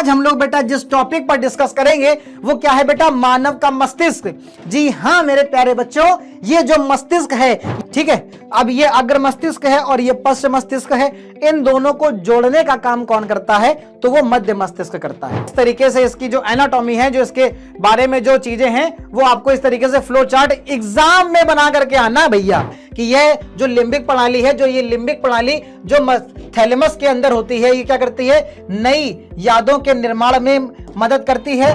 आज हम लोग बेटा जिस टॉपिक पर डिस्कस करेंगे वो क्या है बेटा, मानव का मस्तिष्क। जी हां मेरे प्यारे बच्चों, ये जो मस्तिष्क है, ठीक है, अब ये अग्र मस्तिष्क है और ये पश्च मस्तिष्क है, इन दोनों को जोड़ने का काम कौन करता है, तो वो मध्य मस्तिष्क करता है। इस तरीके से इसकी जो एनाटॉमी है, जो इसके बारे में जो चीजें हैं, वो आपको इस तरीके से फ्लो चार्ट एग्जाम में बना करके आना भैया, कि यह जो लिम्बिक प्रणाली है, जो ये लिम्बिक प्रणाली जो थैलेमस के अंदर होती है, ये क्या करती है, नई यादों के निर्माण में मदद करती है।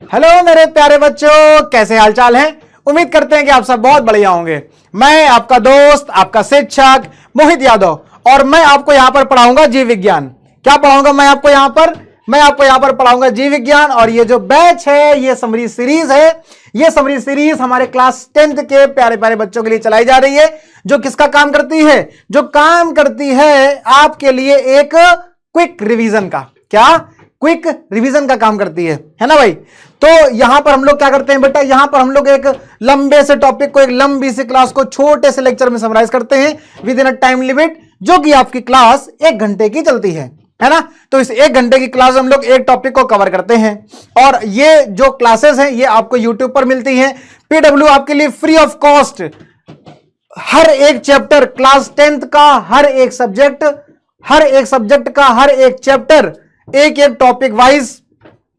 हेलो मेरे प्यारे बच्चों, कैसे हालचाल हैं? उम्मीद करते हैं कि आप सब बहुत बढ़िया होंगे। मैं आपका दोस्त, आपका शिक्षक मोहित यादव, और मैं आपको यहां पर पढ़ाऊंगा जीव विज्ञान। क्या पढ़ाऊंगा मैं आपको यहां पर? मैं आपको यहां पर पढ़ाऊंगा जीव विज्ञान। और ये जो बैच है, ये समरी सीरीज है, ये समरी सीरीज हमारे क्लास 10th के प्यारे प्यारे बच्चों के लिए चलाई जा रही है, जो किसका काम करती है, जो काम करती है आपके लिए एक क्विक रिवीजन का। क्या? क्विक रिवीजन का काम करती है ना भाई। तो यहां पर हम लोग क्या करते हैं बेटा, यहां पर हम लोग एक लंबे से टॉपिक को, एक लंबी सी क्लास को छोटे से लेक्चर में समराइज करते हैं with in a time limit, जो कि आपकी क्लास 1 घंटे की चलती है ना। तो इस 1 घंटे की क्लास हम लोग एक टॉपिक को कवर करते हैं, और ये जो क्लासेस हैं ये आपको यूट्यूब पर मिलती हैं। पीडब्ल्यू आपके लिए फ्री ऑफ कॉस्ट हर एक चैप्टर, क्लास 10th का हर एक सब्जेक्ट, हर एक सब्जेक्ट का हर एक चैप्टर एक एक टॉपिक वाइज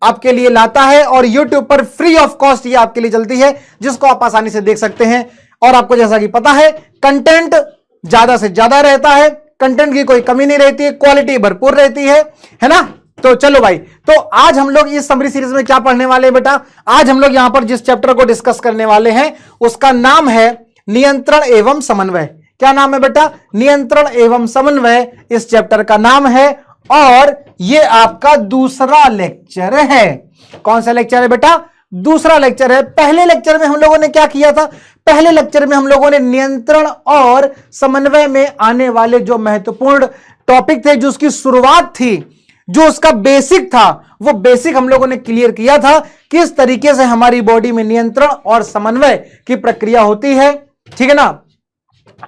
आपके लिए लाता है, और YouTube पर फ्री ऑफ कॉस्ट ये आपके लिए चलती है, जिसको आप आसानी से देख सकते हैं। और आपको जैसा कि पता है, कंटेंट ज्यादा से ज्यादा रहता है, कंटेंट की कोई कमी नहीं रहती है, क्वालिटी भरपूर रहती है ना। तो चलो भाई, तो आज हम लोग इस समरी सीरीज में क्या पढ़ने वाले हैं बेटा, आज हम लोग यहां पर जिस चैप्टर को डिस्कस करने वाले हैं उसका नाम है नियंत्रण एवं समन्वय। क्या नाम है बेटा? नियंत्रण एवं समन्वय इस चैप्टर का नाम है, और ये आपका दूसरा लेक्चर है। कौन सा लेक्चर है बेटा? दूसरा लेक्चर है। पहले लेक्चर में हम लोगों ने क्या किया था? पहले लेक्चर में हम लोगों ने नियंत्रण और समन्वय में आने वाले जो महत्वपूर्ण टॉपिक थे, जो उसकी शुरुआत थी, जो उसका बेसिक था, वो बेसिक हम लोगों ने क्लियर किया था, किस तरीके से हमारी बॉडी में नियंत्रण और समन्वय की प्रक्रिया होती है। ठीक है ना।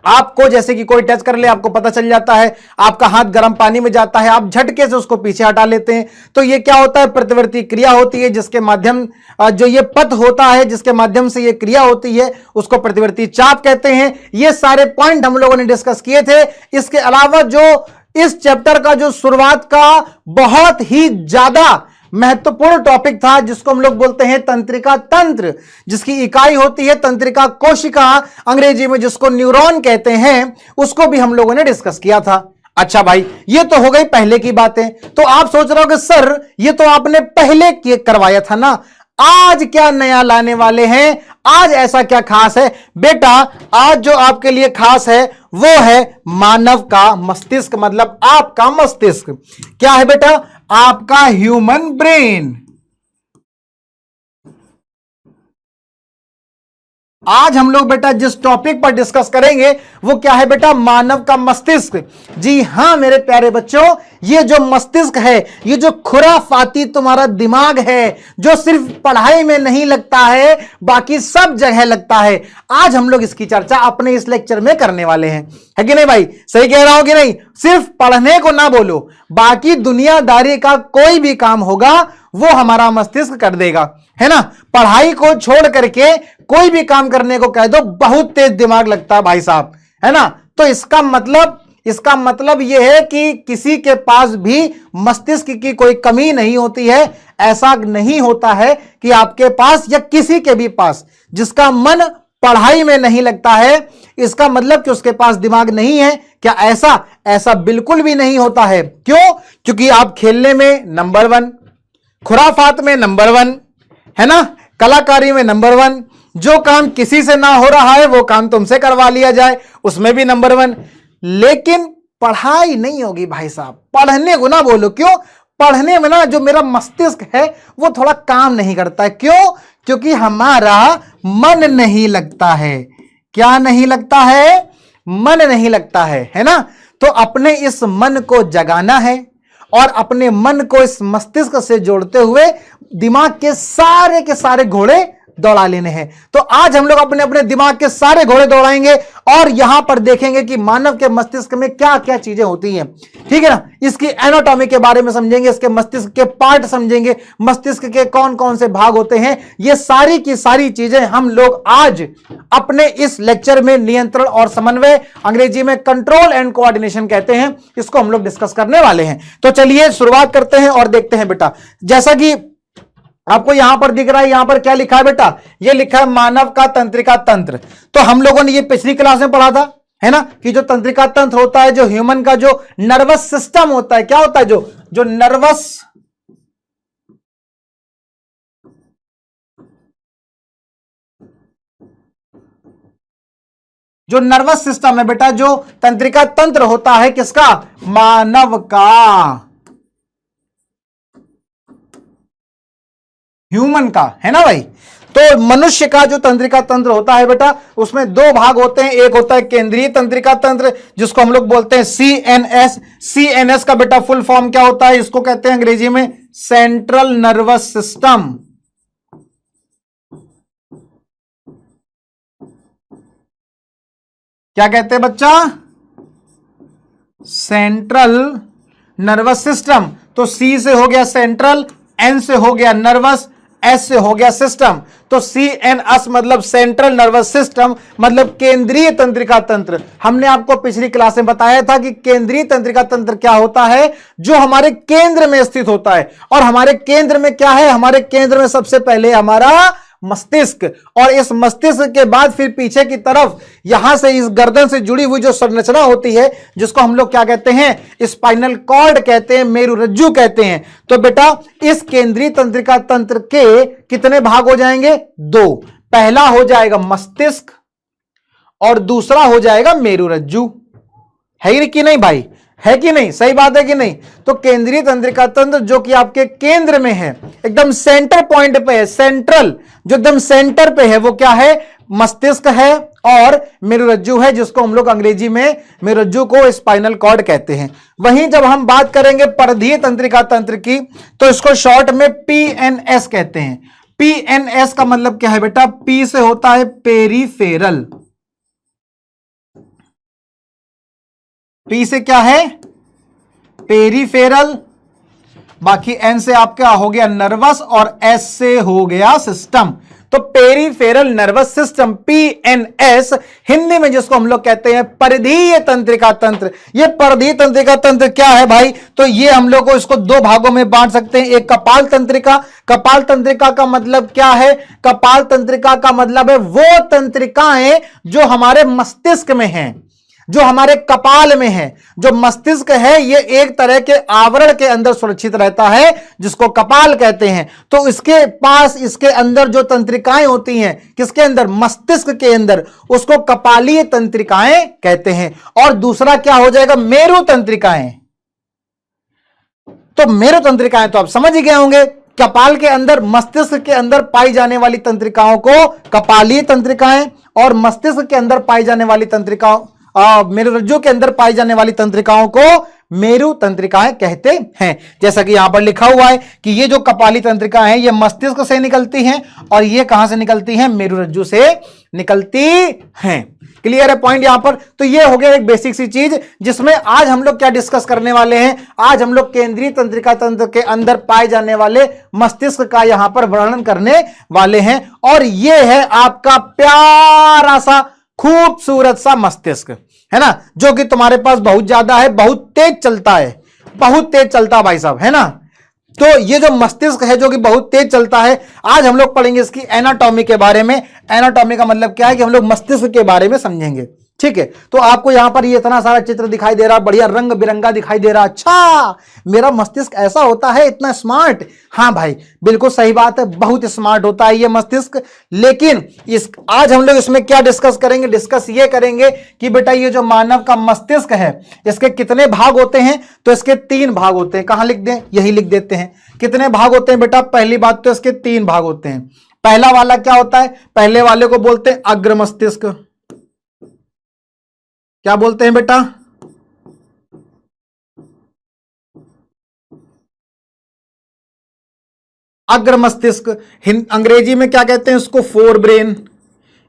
आपको जैसे कि कोई टच कर ले, आपको पता चल जाता है, आपका हाथ गर्म पानी में जाता है, आप झटके से उसको पीछे हटा लेते हैं, तो ये क्या होता है? प्रतिवर्ती क्रिया होती है, जिसके माध्यम जो ये पथ होता है, जिसके माध्यम से ये क्रिया होती है, उसको प्रतिवर्ती चाप कहते हैं। ये सारे पॉइंट हम लोगों ने डिस्कस किए थे। इसके अलावा जो इस चैप्टर का जो शुरुआत का बहुत ही ज्यादा महत्वपूर्ण टॉपिक था, जिसको हम लोग बोलते हैं तंत्रिका तंत्र, जिसकी इकाई होती है तंत्रिका कोशिका, अंग्रेजी में जिसको न्यूरॉन कहते हैं, उसको भी हम लोगों ने डिस्कस किया था। अच्छा भाई, ये तो हो गई पहले की बातें। तो आप सोच रहे हो कि सर ये तो आपने पहले करवाया था ना, आज क्या नया लाने वाले हैं, आज ऐसा क्या खास है? बेटा आज जो आपके लिए खास है वो है मानव का मस्तिष्क, मतलब आपका मस्तिष्क। क्या है बेटा? आपका ह्यूमन ब्रेन। आज हम लोग बेटा जिस टॉपिक पर डिस्कस करेंगे वो क्या है बेटा, मानव का मस्तिष्क। जी हां मेरे प्यारे बच्चों, ये जो मस्तिष्क है, ये जो खुराफाती तुम्हारा दिमाग है, जो सिर्फ पढ़ाई में नहीं लगता है, बाकी सब जगह लगता है, आज हम लोग इसकी चर्चा अपने इस लेक्चर में करने वाले हैं। है कि नहीं भाई? सही कह रहा हूं कि नहीं? सिर्फ पढ़ने को ना बोलो, बाकी दुनियादारी का कोई भी काम होगा वो हमारा मस्तिष्क कर देगा, है ना। पढ़ाई को छोड़ करके कोई भी काम करने को कह दो, बहुत तेज दिमाग लगता है भाई साहब, है ना। तो इसका मतलब यह है कि किसी के पास भी मस्तिष्क की कोई कमी नहीं होती है। ऐसा नहीं होता है कि आपके पास या किसी के भी पास जिसका मन पढ़ाई में नहीं लगता है, इसका मतलब कि उसके पास दिमाग नहीं है। क्या ऐसा बिल्कुल भी नहीं होता है। क्यों? क्योंकि आप खेलने में नंबर 1, खुराफात में नंबर 1, है ना, कलाकारी में नंबर 1, जो काम किसी से ना हो रहा है वो काम तुमसे करवा लिया जाए उसमें भी नंबर 1, लेकिन पढ़ाई नहीं होगी भाई साहब। पढ़ने को ना बोलो। क्यों? पढ़ने में ना जो मेरा मस्तिष्क है वो थोड़ा काम नहीं करता है। क्यों? क्योंकि हमारा मन नहीं लगता है। क्या नहीं लगता है? मन नहीं लगता है ना। तो अपने इस मन को जगाना है, और अपने मन को इस मस्तिष्क से जोड़ते हुए दिमाग के सारे घोड़े दौड़ा लेने हैं। तो आज हम लोग अपने अपने दिमाग के सारे घोड़े दौड़ाएंगे और यहां पर देखेंगे कि मानव के मस्तिष्क में क्या क्या चीजें होती हैं, ठीक है ना। इसकी एनाटॉमी के बारे में समझेंगे, इसके मस्तिष्क के पार्ट समझेंगे, मस्तिष्क के कौन कौन से भाग होते हैं, ये सारी की सारी चीजें हम लोग आज अपने इस लेक्चर में नियंत्रण और समन्वय, अंग्रेजी में कंट्रोल एंड कोऑर्डिनेशन कहते हैं, इसको हम लोग डिस्कस करने वाले हैं। तो चलिए शुरुआत करते हैं और देखते हैं बेटा। जैसा कि आपको यहां पर दिख रहा है, यहां पर क्या लिखा है बेटा, ये लिखा है मानव का तंत्रिका तंत्र। तो हम लोगों ने ये पिछली क्लास में पढ़ा था, है ना, कि जो तंत्रिका तंत्र होता है, जो ह्यूमन का जो नर्वस सिस्टम होता है, क्या होता है, जो नर्वस सिस्टम है बेटा, जो तंत्रिका तंत्र होता है किसका, मानव का, ह्यूमन का, है ना भाई। तो मनुष्य का जो तंत्रिका तंत्र होता है बेटा, उसमें दो भाग होते हैं। एक होता है केंद्रीय तंत्रिका तंत्र, जिसको हम लोग बोलते हैं सीएनएस। सीएनएस का बेटा फुल फॉर्म क्या होता है, इसको कहते हैं अंग्रेजी में सेंट्रल नर्वस सिस्टम। क्या कहते हैं बच्चा, सेंट्रल नर्वस सिस्टम। तो सी से हो गया सेंट्रल, एन से हो गया नर्वस, एस से हो गया सिस्टम। तो सी एन एस मतलब सेंट्रल नर्वस सिस्टम, मतलब केंद्रीय तंत्रिका तंत्र। हमने आपको पिछली क्लास में बताया था कि केंद्रीय तंत्रिका तंत्र क्या होता है, जो हमारे केंद्र में स्थित होता है। और हमारे केंद्र में क्या है, हमारे केंद्र में सबसे पहले हमारा मस्तिष्क, और इस मस्तिष्क के बाद फिर पीछे की तरफ यहां से इस गर्दन से जुड़ी हुई जो संरचना होती है, जिसको हम लोग क्या कहते हैं, स्पाइनल कॉर्ड कहते हैं, मेरुरज्जु कहते हैं। तो बेटा इस केंद्रीय तंत्रिका तंत्र के कितने भाग हो जाएंगे, दो। पहला हो जाएगा मस्तिष्क और दूसरा हो जाएगा मेरुरज्जु। है कि नहीं भाई, है कि नहीं, सही बात है कि नहीं। तो केंद्रीय तंत्रिका तंत्र जो कि आपके केंद्र में है, एकदम सेंटर पॉइंट पे है, सेंट्रल जो एकदम सेंटर पे है, वो क्या है, मस्तिष्क है और मेरुरज्जु है, जिसको हम लोग अंग्रेजी में मेरुरज्जु को स्पाइनल कॉर्ड कहते हैं। वहीं जब हम बात करेंगे परिधीय तंत्रिका तंत्र की, तो इसको शॉर्ट में पीएनएस कहते हैं। पीएनएस का मतलब क्या है बेटा, पी से होता है पेरीफेरल, पी से क्या है, पेरीफेरल, बाकी एन से आपका हो गया नर्वस और एस से हो गया सिस्टम। तो peripheral nervous system, PNS, Hindi में जिसको हम लोग कहते हैं परिधीय तंत्रिका तंत्र। ये परिधीय तंत्रिका तंत्र क्या है भाई, तो ये हम लोग को इसको दो भागों में बांट सकते हैं। एक कपाल तंत्रिका, कपाल तंत्रिका का मतलब क्या है, कपाल तंत्रिका का मतलब है वो तंत्रिकाएं जो हमारे मस्तिष्क में हैं, जो हमारे कपाल में है। जो मस्तिष्क है ये एक तरह के आवरण के अंदर सुरक्षित रहता है, जिसको कपाल कहते हैं। तो इसके पास, इसके अंदर जो तंत्रिकाएं होती हैं, किसके अंदर, मस्तिष्क के अंदर, उसको कपालीय तंत्रिकाएं कहते हैं। और दूसरा क्या हो जाएगा, मेरु तंत्रिकाएं। तो मेरु तंत्रिकाएं तो आप समझ ही गए होंगे, कपाल के अंदर, मस्तिष्क के अंदर पाई जाने वाली तंत्रिकाओं को कपालीय तंत्रिकाएं, और मस्तिष्क के अंदर पाई जाने वाली तंत्रिकाओं, मेरुरज्जु के अंदर पाई जाने वाली तंत्रिकाओं को मेरु तंत्रिकाएं कहते हैं। जैसा कि यहां पर लिखा हुआ है कि ये जो कपाली तंत्रिका है, ये मस्तिष्क से निकलती हैं, और ये कहां से निकलती हैं, मेरुरज्जु से निकलती हैं। क्लियर है पॉइंट यहां पर। तो ये हो गया एक बेसिक सी चीज, जिसमें आज हम लोग क्या डिस्कस करने वाले हैं, आज हम लोग केंद्रीय तंत्रिका तंत्र के अंदर पाए जाने वाले मस्तिष्क का यहां पर वर्णन करने वाले हैं। और ये है आपका प्यारा सा खूबसूरत सा मस्तिष्क, है ना, जो कि तुम्हारे पास बहुत ज्यादा है, बहुत तेज चलता है, बहुत तेज चलता है भाई साहब, है ना। तो ये जो मस्तिष्क है जो कि बहुत तेज चलता है, आज हम लोग पढ़ेंगे इसकी एनाटॉमी के बारे में। एनाटॉमी का मतलब क्या है कि हम लोग मस्तिष्क के बारे में समझेंगे, ठीक है। तो आपको यहां पर ये इतना सारा चित्र दिखाई दे रहा, बढ़िया रंग बिरंगा दिखाई दे रहा, अच्छा मेरा मस्तिष्क ऐसा होता है, इतना स्मार्ट। हाँ भाई बिल्कुल सही बात है, बहुत स्मार्ट होता है ये मस्तिष्क। लेकिन आज हम लोग इसमें क्या डिस्कस करेंगे, डिस्कस ये करेंगे कि बेटा ये जो मानव का मस्तिष्क है, इसके कितने भाग होते हैं। तो इसके तीन भाग होते हैं। कहां लिख दें, यही लिख देते हैं। कितने भाग होते हैं बेटा, पहली बात तो इसके तीन भाग होते हैं। पहला वाला क्या होता है, पहले वाले को बोलते हैं अग्र मस्तिष्क। क्या बोलते हैं बेटा, अग्र मस्तिष्क, अंग्रेजी में क्या कहते हैं उसको, फोर ब्रेन।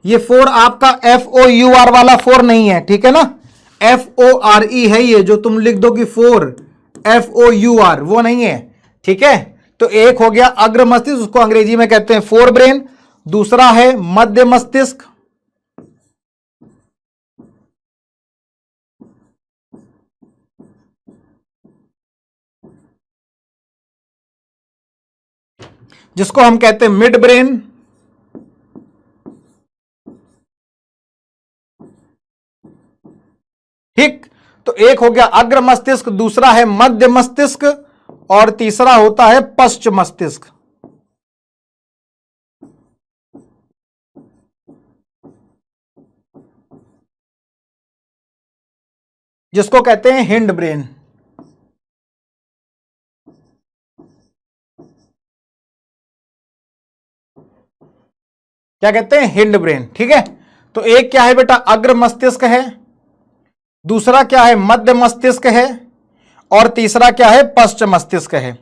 ये फोर आपका FOUR वाला फोर नहीं है, ठीक है ना, FORE है ये, जो तुम लिख दो कि फोर FOUR, वो नहीं है, ठीक है। तो एक हो गया अग्र मस्तिष्क, उसको अंग्रेजी में कहते हैं फोर ब्रेन। दूसरा है मध्य मस्तिष्क, जिसको हम कहते हैं मिड ब्रेन। ठीक, तो एक हो गया अग्र मस्तिष्क, दूसरा है मध्य मस्तिष्क, और तीसरा होता है पश्च मस्तिष्क, जिसको कहते हैं हिंड ब्रेन। क्या कहते हैं, हिंड ब्रेन, ठीक है। तो एक क्या है बेटा, अग्र मस्तिष्क है, दूसरा क्या है, मध्य मस्तिष्क है, और तीसरा क्या है, पश्च मस्तिष्क है।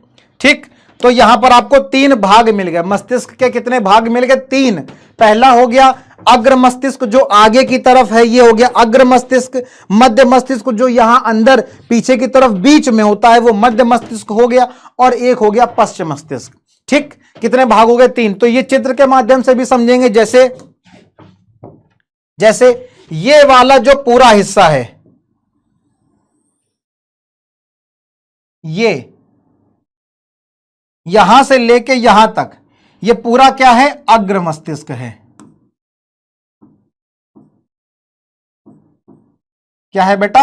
ठीक, तो यहां पर आपको तीन भाग मिल गए, मस्तिष्क के कितने भाग मिल गए, तीन। पहला हो गया अग्र मस्तिष्क जो आगे की तरफ है, ये हो गया अग्र मस्तिष्क। मध्य मस्तिष्क जो यहां अंदर पीछे की तरफ बीच में होता है, वो मध्य मस्तिष्क हो गया, और एक हो गया पश्च मस्तिष्क। ठीक, कितने भाग हो गए, तीन। तो ये चित्र के माध्यम से भी समझेंगे, जैसे जैसे ये वाला जो पूरा हिस्सा है, ये यहां से लेके यहां तक, ये पूरा क्या है, अग्र मस्तिष्क है। क्या है बेटा,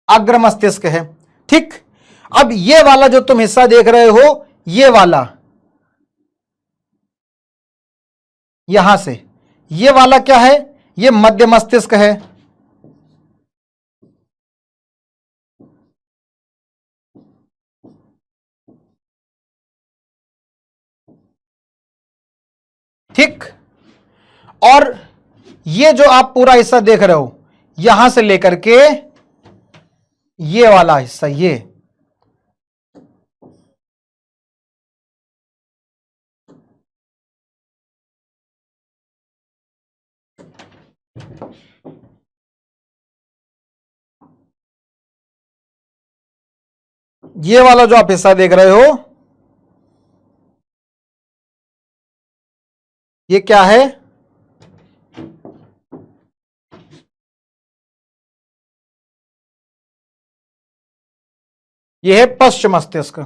अग्र मस्तिष्क है। ठीक, अब ये वाला जो तुम हिस्सा देख रहे हो, ये वाला, यहां से ये वाला क्या है, ये मध्य मस्तिष्क है। ठीक, और ये जो आप पूरा हिस्सा देख रहे हो, यहां से लेकर के ये वाला हिस्सा, ये वाला जो आप हिस्सा देख रहे हो, ये क्या है, ये है पश्च मस्तिष्क।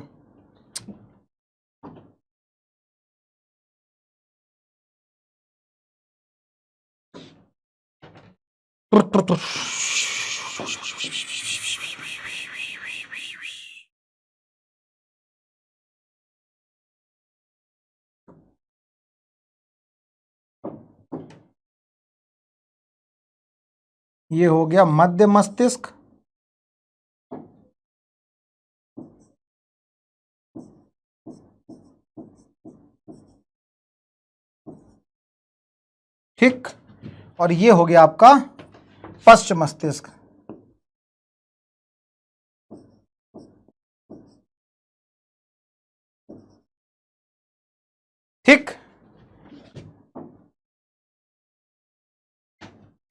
ये हो गया मध्य मस्तिष्क, ठीक, और ये हो गया आपका पश्च मस्तिष्क। ठीक,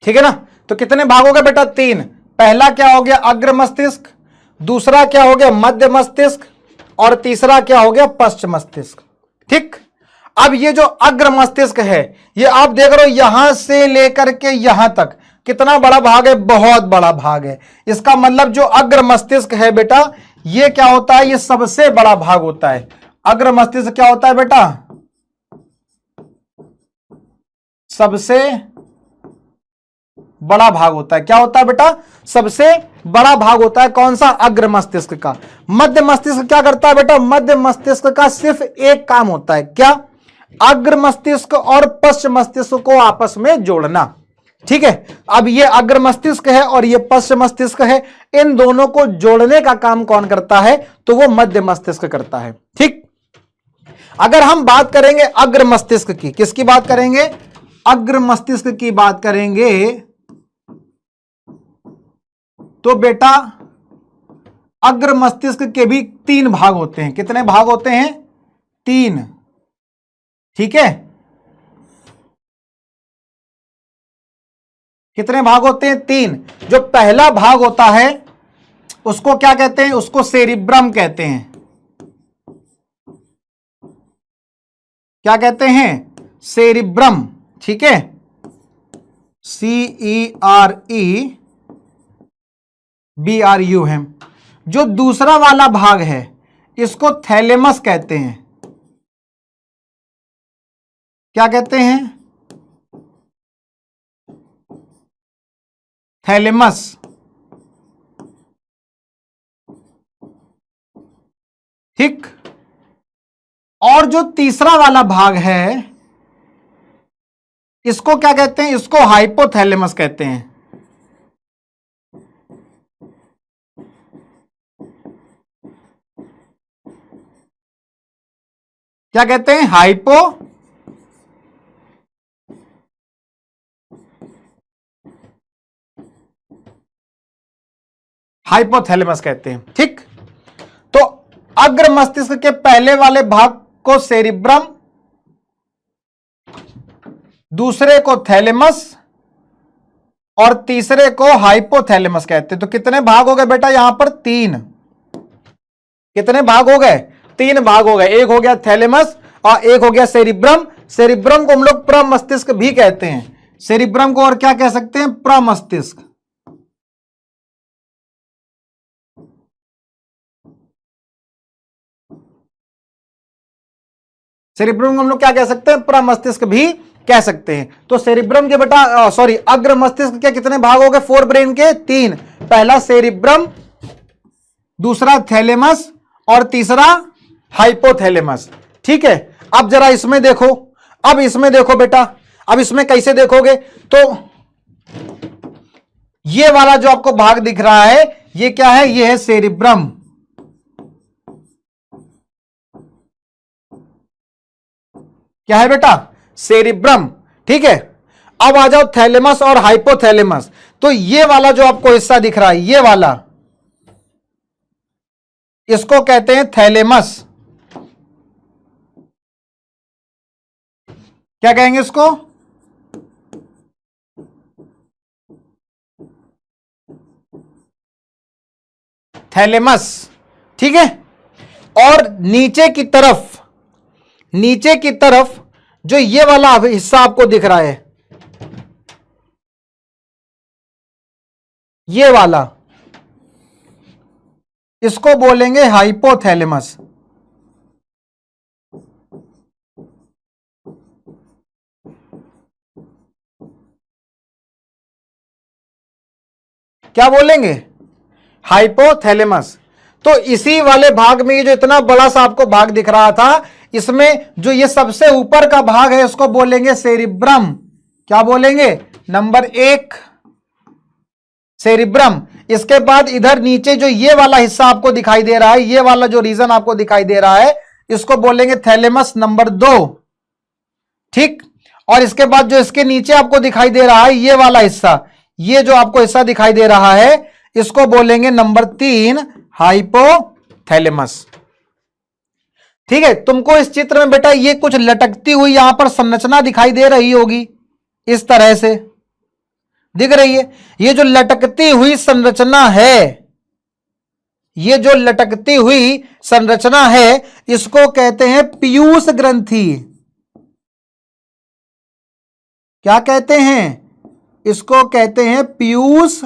ठीक है ना। तो कितने भाग हो गए बेटा, तीन। पहला क्या हो गया, अग्र मस्तिष्क, दूसरा क्या हो गया, मध्य मस्तिष्क, और तीसरा क्या हो गया, पश्च मस्तिष्क। ठीक, अब ये जो अग्र मस्तिष्क है, ये आप देख रहे हो यहां से लेकर के यहां तक कितना बड़ा भाग है, बहुत बड़ा भाग है। इसका मतलब जो अग्र मस्तिष्क है बेटा, ये क्या होता है, ये सबसे बड़ा भाग होता है। अग्र मस्तिष्क क्या होता है बेटा, सबसे बड़ा भाग होता है। क्या होता है बेटा, सबसे बड़ा भाग होता है। कौन सा, अग्र मस्तिष्क का। मध्य मस्तिष्क क्या करता है बेटा, मध्य मस्तिष्क का सिर्फ एक काम होता है, क्या, अग्र मस्तिष्क और पश्च मस्तिष्क को आपस में जोड़ना। ठीक है, अब ये अग्र मस्तिष्क है और ये पश्च मस्तिष्क है, इन दोनों को जोड़ने का काम कौन करता है, तो वो मध्य मस्तिष्क करता है। ठीक, अगर हम बात करेंगे अग्र मस्तिष्क की, किसकी बात करेंगे, अग्र मस्तिष्क की बात करेंगे, तो बेटा अग्र मस्तिष्क के भी 3 भाग होते हैं। कितने भाग होते हैं? 3। ठीक है, कितने भाग होते हैं? 3। जो पहला भाग होता है उसको क्या कहते हैं? उसको सेरिब्रम कहते हैं। क्या कहते हैं? सेरिब्रम। ठीक है, CEREBRU है। जो दूसरा वाला भाग है इसको थैलेमस कहते हैं। क्या कहते हैं? थैलेमस। ठीक, और जो तीसरा वाला भाग है इसको क्या कहते हैं? इसको हाइपोथैलेमस कहते हैं। क्या कहते हैं? हाइपोथैलेमस कहते हैं। ठीक, तो अग्र मस्तिष्क के पहले वाले भाग को सेरिब्रम, दूसरे को थैलेमस और तीसरे को हाइपोथैलेमस कहते हैं। तो कितने भाग हो गए बेटा? यहां पर 3। कितने भाग हो गए? 3 भाग हो गए। एक हो गया थैलेमस और एक हो गया सेरिब्रम। सेरिब्रम को हम लोग प्रमस्तिष्क भी कहते हैं। सेरिब्रम को और क्या कह सकते हैं? प्रमस्तिष्क। सेरिब्रम को हम लोग क्या कह सकते हैं? प्रमस्तिष्क भी कह सकते हैं। तो सेरिब्रम के बेटा अग्र मस्तिष्क के कितने भाग हो गए? 4 ब्रेन के 3। पहला सेरिब्रम, दूसरा थैलेमस और तीसरा हाइपोथैलेमस। ठीक है, अब जरा इसमें देखो। अब इसमें देखो बेटा, अब इसमें कैसे देखोगे? तो ये वाला जो आपको भाग दिख रहा है ये क्या है? ये है सेरिब्रम। क्या है बेटा? सेरिब्रम। ठीक है, अब आ जाओ थैलेमस और हाइपोथैलेमस। तो ये वाला जो आपको हिस्सा दिख रहा है, ये वाला, इसको कहते हैं थैलेमस। क्या कहेंगे इसको? थैलेमस। ठीक है, और नीचे की तरफ जो ये वाला हिस्सा आपको दिख रहा है, ये वाला, इसको बोलेंगे हाइपोथैलेमस। क्या बोलेंगे? हाइपोथैलेमस। तो इसी वाले भाग में ये जो इतना बड़ा सा आपको भाग दिख रहा था, इसमें जो ये सबसे ऊपर का भाग है इसको बोलेंगे सेरिब्रम। क्या बोलेंगे? Number 1 cerebrum. इसके बाद इधर नीचे जो ये वाला हिस्सा आपको दिखाई दे रहा है, ये वाला जो रीजन आपको दिखाई दे रहा है, इसको बोलेंगे थैलेमस नंबर 2। ठीक, और इसके बाद जो इसके नीचे आपको दिखाई दे रहा है ये वाला हिस्सा, ये जो आपको हिस्सा दिखाई दे रहा है, इसको बोलेंगे नंबर 3 हाइपोथैलेमस। ठीक है, तुमको इस चित्र में बेटा ये कुछ लटकती हुई यहां पर संरचना दिखाई दे रही होगी, इस तरह से दिख रही है। ये जो लटकती हुई संरचना है, ये जो लटकती हुई संरचना है, इसको कहते हैं पीयूष ग्रंथि। क्या कहते हैं? इसको कहते हैं पीयूष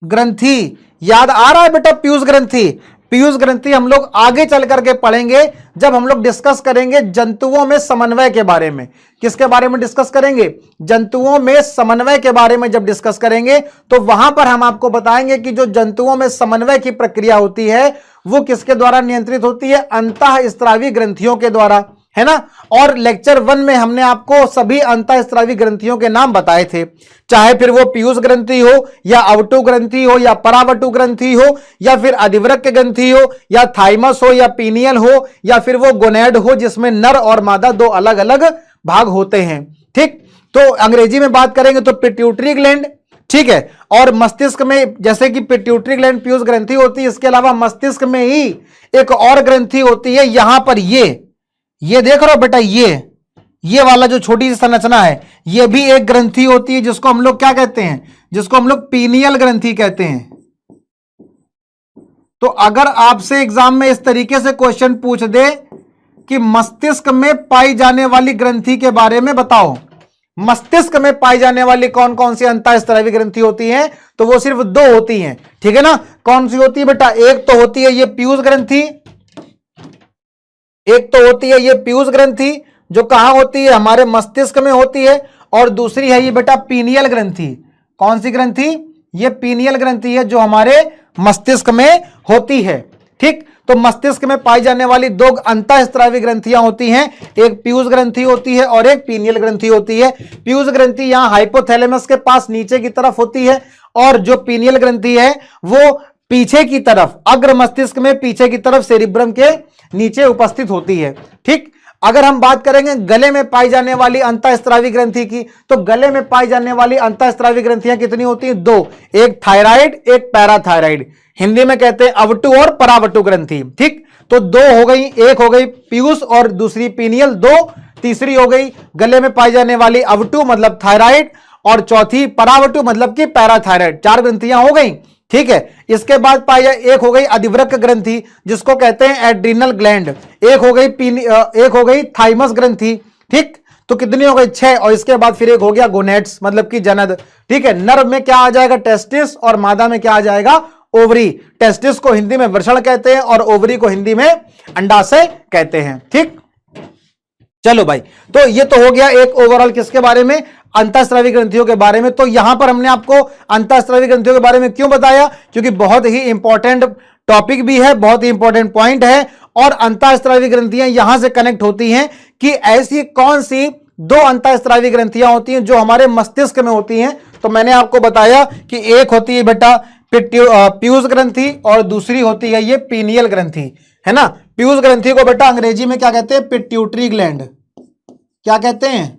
ग्रंथि। याद आ रहा है बेटा पीयूष ग्रंथि? पीयूष ग्रंथि हम लोग आगे चल करके पढ़ेंगे जब हम लोग डिस्कस करेंगे जंतुओं में समन्वय के बारे में। किसके बारे में डिस्कस करेंगे? जंतुओं में समन्वय के बारे में जब डिस्कस करेंगे तो वहां पर हम आपको बताएंगे कि जो जंतुओं में समन्वय की प्रक्रिया होती है वो किसके द्वारा नियंत्रित होती है? अंतःस्रावी ग्रंथियों के द्वारा, है ना। और लेक्चर 1 में हमने आपको सभी अंतःस्रावी ग्रंथियों के नाम बताए थे, चाहे फिर वो पीयूष ग्रंथि हो या अवटु ग्रंथि हो या परावटु ग्रंथि हो या फिर अधिवृक्क ग्रंथि हो या थाइमस हो या पीनियल हो या फिर वो गोनेड हो जिसमें नर और मादा 2 अलग अलग भाग होते हैं। ठीक, तो अंग्रेजी में बात करेंगे तो पिट्यूटरी ग्लैंड, ठीक है। और मस्तिष्क में जैसे कि पिट्यूटरी ग्लैंड, पीयूष ग्रंथि होती है, इसके अलावा मस्तिष्क में ही एक और ग्रंथि होती है, यहां पर ये देख रहे हो बेटा, ये वाला जो छोटी सी संरचना है, ये भी एक ग्रंथि होती है, जिसको हम लोग क्या कहते हैं, जिसको हम लोग पीनियल ग्रंथि कहते हैं। तो अगर आपसे एग्जाम में इस तरीके से क्वेश्चन पूछ दे कि मस्तिष्क में पाई जाने वाली ग्रंथि के बारे में बताओ, मस्तिष्क में पाई जाने वाली कौन कौन सी अंतःस्रावी ग्रंथि होती हैं, तो वो सिर्फ दो होती हैं, ठीक है ना। कौन सी होती है बेटा, एक तो होती है ये पीयूष ग्रंथि, एक तो होती है ये पीयूष ग्रंथि जो कहां होती है, हमारे मस्तिष्क में होती है, और दूसरी है ये बेटा पीनियल ग्रंथि। कौन सी ग्रंथि, ये पीनियल ग्रंथि है जो हमारे मस्तिष्क में होती है, ठीक। तो मस्तिष्क में पाई जाने वाली दो अंतःस्रावी ग्रंथियां होती हैं, एक पीयूष ग्रंथि होती है और एक पीनियल ग्रंथि होती है। पीयूष ग्रंथि यहां हाइपोथैलेमस के पास नीचे की तरफ होती है, और जो पीनियल ग्रंथि है वो पीछे की तरफ, अग्र मस्तिष्क में पीछे की तरफ सेरिब्रम के नीचे उपस्थित होती है, ठीक। अगर हम बात करेंगे गले में पाई जाने वाली अंतःस्रावी ग्रंथि की, तो गले में पाई जाने वाली अंतःस्रावी ग्रंथियां कितनी होती हैं, दो, एक थायराइड, एक पैराथायराइड, हिंदी में कहते हैं अवटु और परावटु ग्रंथि, ठीक। तो दो हो गई, एक हो गई पीयूष और दूसरी पीनियल, दो, तीसरी हो गई गले में पाई जाने वाली अवटु मतलब थायराइड, और चौथी परावटु मतलब कि पैराथायराइड, चार ग्रंथियां हो गई, ठीक है। इसके बाद पाई जाए, एक हो गई अधिवृक्क ग्रंथि जिसको कहते हैं एड्रिनल ग्लैंड, एक हो गई थाइमस ग्रंथि, ठीक। तो कितनी हो गई, छह, और इसके बाद फिर एक हो गया गोनेट्स मतलब कि जनद, ठीक है। नर में क्या आ जाएगा, टेस्टिस, और मादा में क्या आ जाएगा, ओवरी। टेस्टिस को हिंदी में वृषण कहते हैं और ओवरी को हिंदी में अंडाशय कहते हैं, ठीक। चलो भाई, तो ये तो हो गया एक ओवरऑल किसके बारे में, अंतःस्रावी ग्रंथियों के बारे में। तो यहां पर हमने आपको अंतःस्रावी ग्रंथियों के बारे में क्यों बताया, क्योंकि बहुत ही इंपॉर्टेंट टॉपिक भी है, बहुत ही इंपॉर्टेंट पॉइंट है, और अंतःस्रावी ग्रंथियां यहां से कनेक्ट होती हैं कि ऐसी कौन सी दो अंतःस्रावी ग्रंथियां होती हैं जो हमारे मस्तिष्क में होती हैं। तो मैंने आपको बताया कि एक होती है बेटा पीयूष ग्रंथि और दूसरी होती है ये पीनियल ग्रंथि, है ना। पीयूष ग्रंथि को बेटा अंग्रेजी में क्या कहते हैं, पिट्यूटरी ग्लैंड, क्या कहते हैं,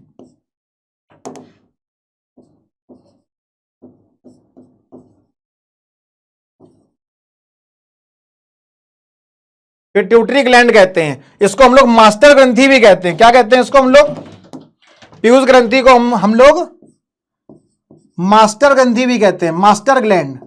पिट्यूटरी ग्लैंड कहते हैं। इसको हम लोग मास्टर ग्रंथि भी कहते हैं, क्या कहते हैं इसको हम लोग, पीयूष ग्रंथि को हम लोग मास्टर ग्रंथि भी कहते हैं, मास्टर ग्लैंड।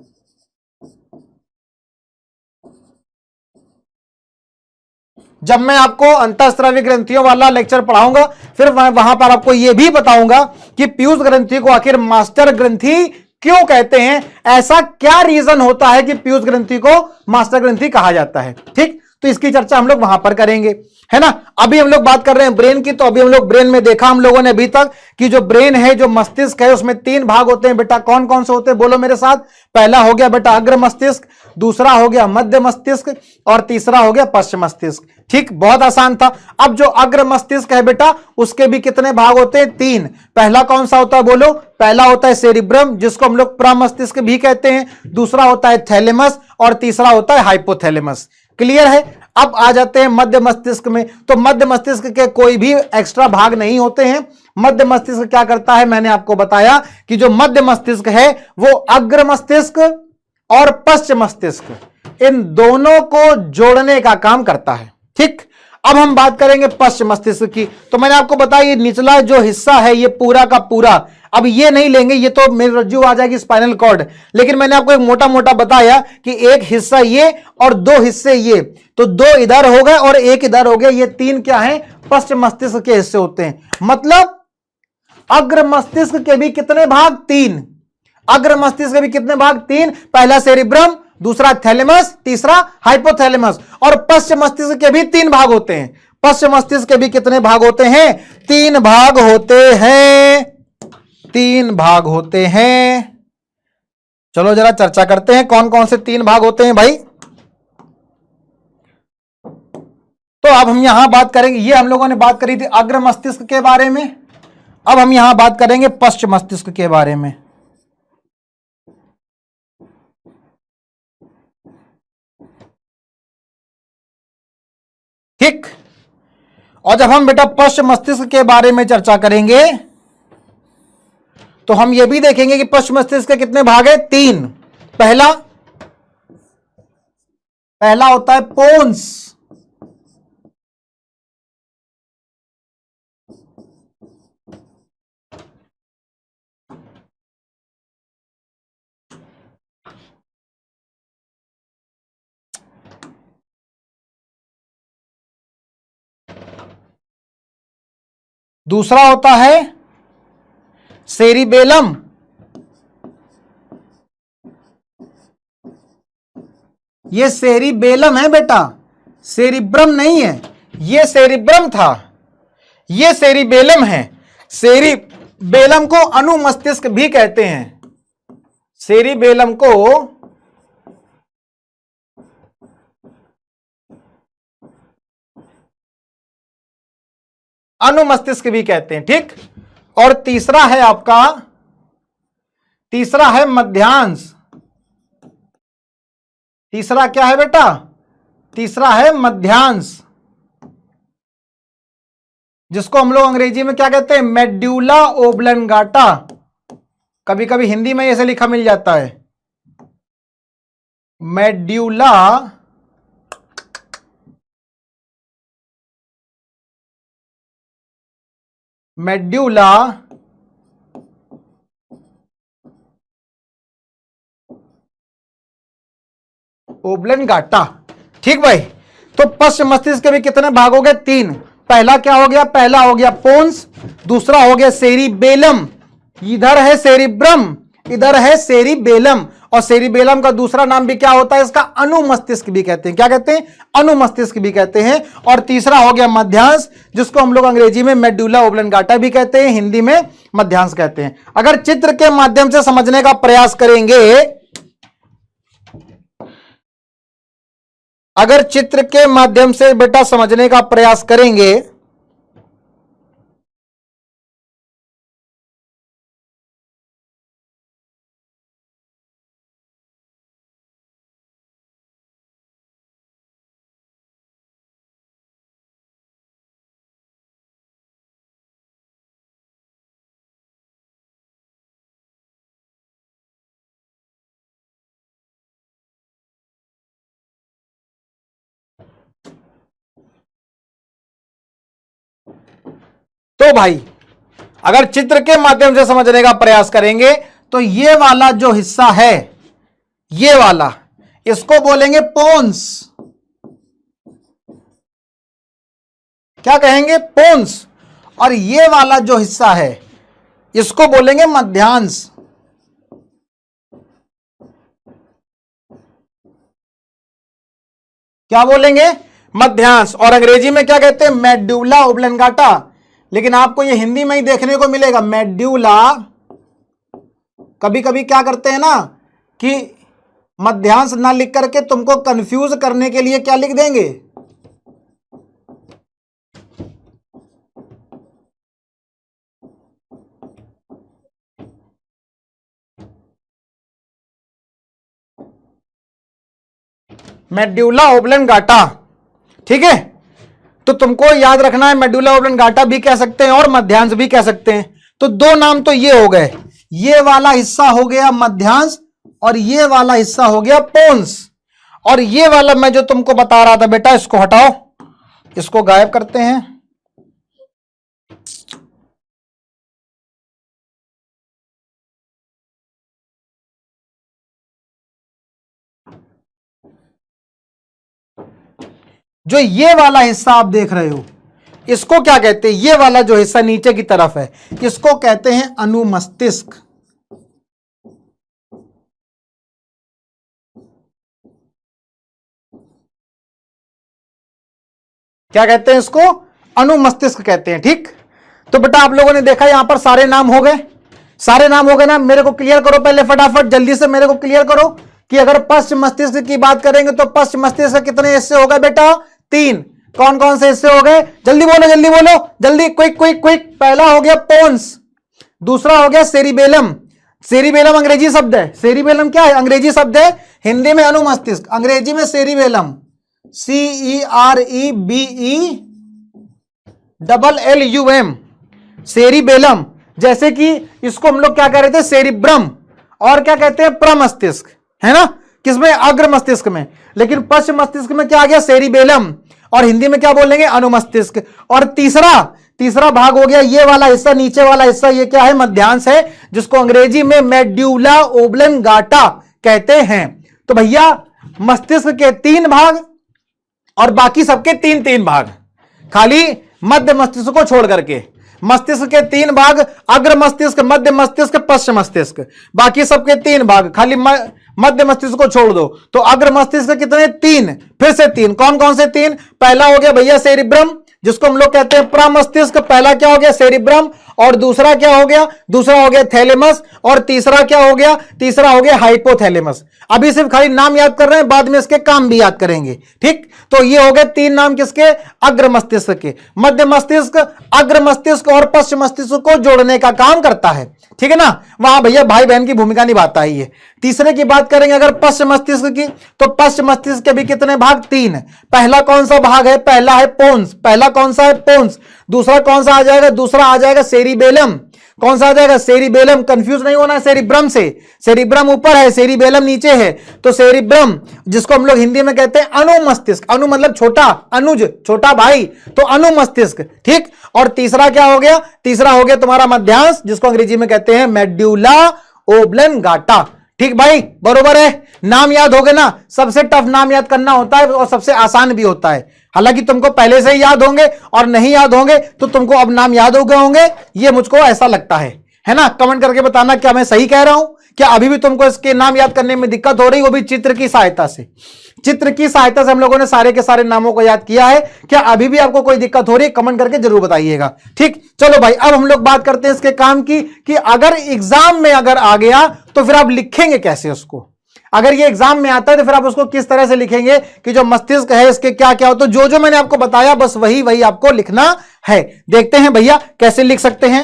जब मैं आपको अंतःस्रावी ग्रंथियों वाला लेक्चर पढ़ाऊंगा, फिर वहां पर आपको यह भी बताऊंगा कि पीयूष ग्रंथि को आखिर मास्टर ग्रंथि क्यों कहते हैं, ऐसा क्या रीजन होता है कि पीयूष ग्रंथि को मास्टर ग्रंथि कहा जाता है, ठीक। तो इसकी चर्चा हम लोग वहां पर करेंगे, है ना। अभी हम लोग बात कर रहे हैं ब्रेन की, तो अभी हम लोग ब्रेन में देखा हम लोगों ने अभी तक कि जो ब्रेन है, जो मस्तिष्क है, उसमें तीन भाग होते हैं बेटा। कौन कौन से होते हैं, बोलो मेरे साथ। पहला हो गया बेटा अग्र मस्तिष्क, दूसरा हो गया मध्य मस्तिष्क, और तीसरा हो गया पश्च मस्तिष्क, ठीक। बहुत आसान था। अब जो अग्र मस्तिष्क है बेटा, उसके भी कितने भाग होते हैं, तीन। पहला कौन सा होता है, बोलो। पहला होता है सेरिब्रम जिसको हम लोग प्रमस्तिष्क भी कहते हैं, दूसरा होता है थैलेमस, और तीसरा होता है हाइपोथैलेमस। क्लियर है। अब आ जाते हैं मध्य मस्तिष्क में। तो मध्य मस्तिष्क के कोई भी एक्स्ट्रा भाग नहीं होते हैं। मध्य मस्तिष्क क्या करता है, मैंने आपको बताया कि जो मध्य मस्तिष्क है वो अग्र मस्तिष्क और पश्च मस्तिष्क इन दोनों को जोड़ने का काम करता है, ठीक। अब हम बात करेंगे पश्च मस्तिष्क की। तो मैंने आपको बताया ये निचला जो हिस्सा है ये पूरा का पूरा, अब ये नहीं लेंगे, ये तो मेरी रज्जू आ जाएगी स्पाइनल कॉर्ड, लेकिन मैंने आपको एक मोटा मोटा बताया कि एक हिस्सा ये और दो हिस्से ये, तो दो इधर हो गए और एक इधर हो गया, ये तीन क्या है, पश्च मस्तिष्क के हिस्से होते हैं। मतलब अग्र मस्तिष्क के भी कितने भाग, तीन। अग्र मस्तिष्क के भी कितने भाग, तीन। पहला सेरिब्रम, दूसरा थैलेमस, तीसरा हाइपोथैलेमस। और पश्च मस्तिष्क के भी तीन भाग होते हैं। पश्च मस्तिष्क के भी कितने भाग होते हैं, तीन भाग होते हैं, तीन भाग होते हैं। चलो जरा चर्चा करते हैं कौन कौन से तीन भाग होते हैं भाई। तो अब हम यहां बात करेंगे, ये हम लोगों ने बात करी थी अग्र मस्तिष्क के बारे में। अब हम यहां बात करेंगे पश्च मस्तिष्क के बारे में, ठीक। और जब हम बेटा पश्च मस्तिष्क के बारे में चर्चा करेंगे तो हम ये भी देखेंगे कि पश्च मस्तिष्क के कितने भाग है, 3। पहला होता है पोन्स, दूसरा होता है सेरिबेलम, ये सेरिबेलम है बेटा, सेरिब्रम नहीं है, ये सेरिब्रम था, ये सेरिबेलम है। सेरिबेलम को अनुमस्तिष्क भी कहते हैं, सेरिबेलम को अनुमस्तिष्क भी कहते हैं, ठीक। और तीसरा है आपका, तीसरा है मध्यांश। तीसरा क्या है बेटा, तीसरा है मध्यांश, जिसको हम लोग अंग्रेजी में क्या कहते हैं, मेड्यूला ओब्लंगाटा। कभी कभी हिंदी में ऐसे लिखा मिल जाता है, मेड्यूला मेड्यूला ओब्लंगाटा, ठीक भाई। तो पश्च मस्तिष्क के भी कितने भाग हो गए, 3। पहला क्या हो गया, पहला हो गया पोन्स, दूसरा हो गया सेरिबेलम, इधर है सेरिब्रम, इधर है सेरिबेलम, और सेरिबेलम का दूसरा नाम भी क्या होता है, इसका अनुमस्तिष्क भी कहते हैं। क्या कहते हैं, अनुमस्तिष्क भी कहते हैं। और तीसरा हो गया मध्यांश, जिसको हम लोग अंग्रेजी में मेडुला ओब्लंगाटा भी कहते हैं, हिंदी में मध्यांश कहते हैं। अगर चित्र के माध्यम से समझने का प्रयास करेंगे, अगर चित्र के माध्यम से बेटा समझने का प्रयास करेंगे, तो भाई अगर चित्र के माध्यम से समझने का प्रयास करेंगे तो ये वाला जो हिस्सा है, ये वाला, इसको बोलेंगे पोन्स। क्या कहेंगे, पोन्स। और ये वाला जो हिस्सा है, इसको बोलेंगे मध्यांश। क्या बोलेंगे, मध्यांश। और अंग्रेजी में क्या कहते हैं, मेडुला ओब्लंगाटा। लेकिन आपको ये हिंदी में ही देखने को मिलेगा, मेड्यूला। कभी कभी क्या करते हैं ना कि मध्यांश ना लिख करके तुमको कंफ्यूज करने के लिए क्या लिख देंगे, मेड्यूला ओब्लंगाटा, ठीक है। तो तुमको याद रखना है, मेडुला ओब्लंगाटा भी कह सकते हैं और मध्यांश भी कह सकते हैं। तो दो नाम तो ये हो गए, ये वाला हिस्सा हो गया मध्यांश और ये वाला हिस्सा हो गया पोन्स। और ये वाला मैं जो तुमको बता रहा था बेटा, इसको हटाओ, इसको गायब करते हैं। जो ये वाला हिस्सा आप देख रहे हो, इसको क्या कहते हैं, ये वाला जो हिस्सा नीचे की तरफ है, इसको कहते हैं अनुमस्तिष्क। क्या कहते हैं इसको, अनुमस्तिष्क कहते हैं, ठीक। तो बेटा आप लोगों ने देखा यहां पर सारे नाम हो गए, सारे नाम हो गए ना। मेरे को क्लियर करो पहले फटाफट, जल्दी से मेरे को क्लियर करो कि अगर पश्च मस्तिष्क की बात करेंगे तो पश्च मस्तिष्क के कितने हिस्से हो गए बेटा, 3। कौन कौन से हिस्से हो गए, जल्दी बोलो जल्दी बोलो, जल्दी, क्विक क्विक क्विक। पहला हो गया पोन्स, दूसरा हो गया सेरिबेलम। सेरिबेलम अंग्रेजी शब्द है, सेरिबेलम क्या है, अंग्रेजी शब्द है, हिंदी में अनुमस्तिष्क, अंग्रेजी में सेरिबेलम, CEREBELLUM, सेरिबेलम। जैसे कि इसको हम लोग क्या कह रहे थे, सेरिब्रम, और क्या कहते हैं, प्रमस्तिष्क, है ना, किसमें, अग्र मस्तिष्क में। लेकिन पश्च मस्तिष्क में क्या आ गया, सेरिबेलम, और हिंदी में क्या बोलेंगे, अनुमस्तिष्क। और तीसरा भाग हो गया ये वाला हिस्सा, नीचे वाला हिस्सा, ये क्या है, मध्यांश है, जिसको अंग्रेजी में मेड्यूला ओब्लंगाटा कहते हैं। तो भैया मस्तिष्क के 3 भाग और बाकी सबके 3-3 भाग, खाली मध्य मस्तिष्क को छोड़ करके। मस्तिष्क के 3 भाग, अग्र मस्तिष्क, मध्य मस्तिष्क, पश्च मस्तिष्क, बाकी सबके 3 भाग, खाली मध्य मस्तिष्क को छोड़ दो। तो अग्र मस्तिष्क कितने, 3, फिर से 3, कौन कौन से 3, पहला हो गया भैया सेरिब्रम, जिसको हम लोग कहते हैं प्रमस्तिष्क, पहला क्या हो गया, सेरिब्रम, और दूसरा क्या हो गया, दूसरा हो गया थैलेमस, और तीसरा क्या हो गया, तीसरा हो गया हाइपोथैलेमस। अभी सिर्फ खाली नाम याद कर रहे हैं, बाद में इसके काम भी याद करेंगे, ठीक। तो ये हो गए 3 नाम किसके, अग्र मस्तिष्क के। मध्य मस्तिष्क, अग्र मस्तिष्क और पश्च मस्तिष्क को जोड़ने का काम करता है, ठीक है ना, वहां भैया भाई बहन की भूमिका निभाता है ये। तीसरे की बात करेंगे अगर पश्च मस्तिष्क की, तो पश्च मस्तिष्क के भी कितने भाग, 3। पहला कौन सा भाग है, पहला है पोन्स, पहला कौन सा है, पोन्स। दूसरा कौन सा आ जाएगा, दूसरा आ जाएगा सेरिबेलम। कौन सा आ जाएगा, सेरिबेलम, कंफ्यूज नहीं होना है सेरिब्रम से, सेरिब्रम ऊपर है, सेरिबेलम नीचे है। तो सेरिब्रम, जिसको हम लोग हिंदी में कहते हैं अनुमस्तिष्क, अनु मतलब छोटा, अनुज छोटा भाई, तो अनुमस्तिष्क, ठीक। और तीसरा क्या हो गया, तीसरा हो गया तुम्हारा मध्यांश, जिसको अंग्रेजी में कहते हैं मेड्यूला ओब्लंगाटा, ठीक भाई, बरोबर है। नाम याद हो गए ना, सबसे टफ नाम याद करना होता है और सबसे आसान भी होता है। हालांकि तुमको पहले से ही याद होंगे, और नहीं याद होंगे तो तुमको अब नाम याद हो गए होंगे, ये मुझको ऐसा लगता है ना। कमेंट करके बताना क्या मैं सही कह रहा हूं, क्या अभी भी तुमको इसके नाम याद करने में दिक्कत हो रही, वो भी चित्र की सहायता से। चित्र की सहायता से हम लोगों ने सारे के सारे नामों को याद किया है। क्या अभी भी आपको कोई दिक्कत हो रही है, कमेंट करके जरूर बताइएगा, ठीक। चलो भाई, अब हम लोग बात करते हैं इसके काम की, कि अगर एग्जाम में अगर आ गया तो फिर आप लिखेंगे कैसे उसको। अगर ये एग्जाम में आता है तो फिर आप उसको किस तरह से लिखेंगे, कि जो मस्तिष्क है इसके क्या क्या हो। तो जो जो मैंने आपको बताया बस वही वही आपको लिखना है। देखते हैं भैया कैसे लिख सकते हैं।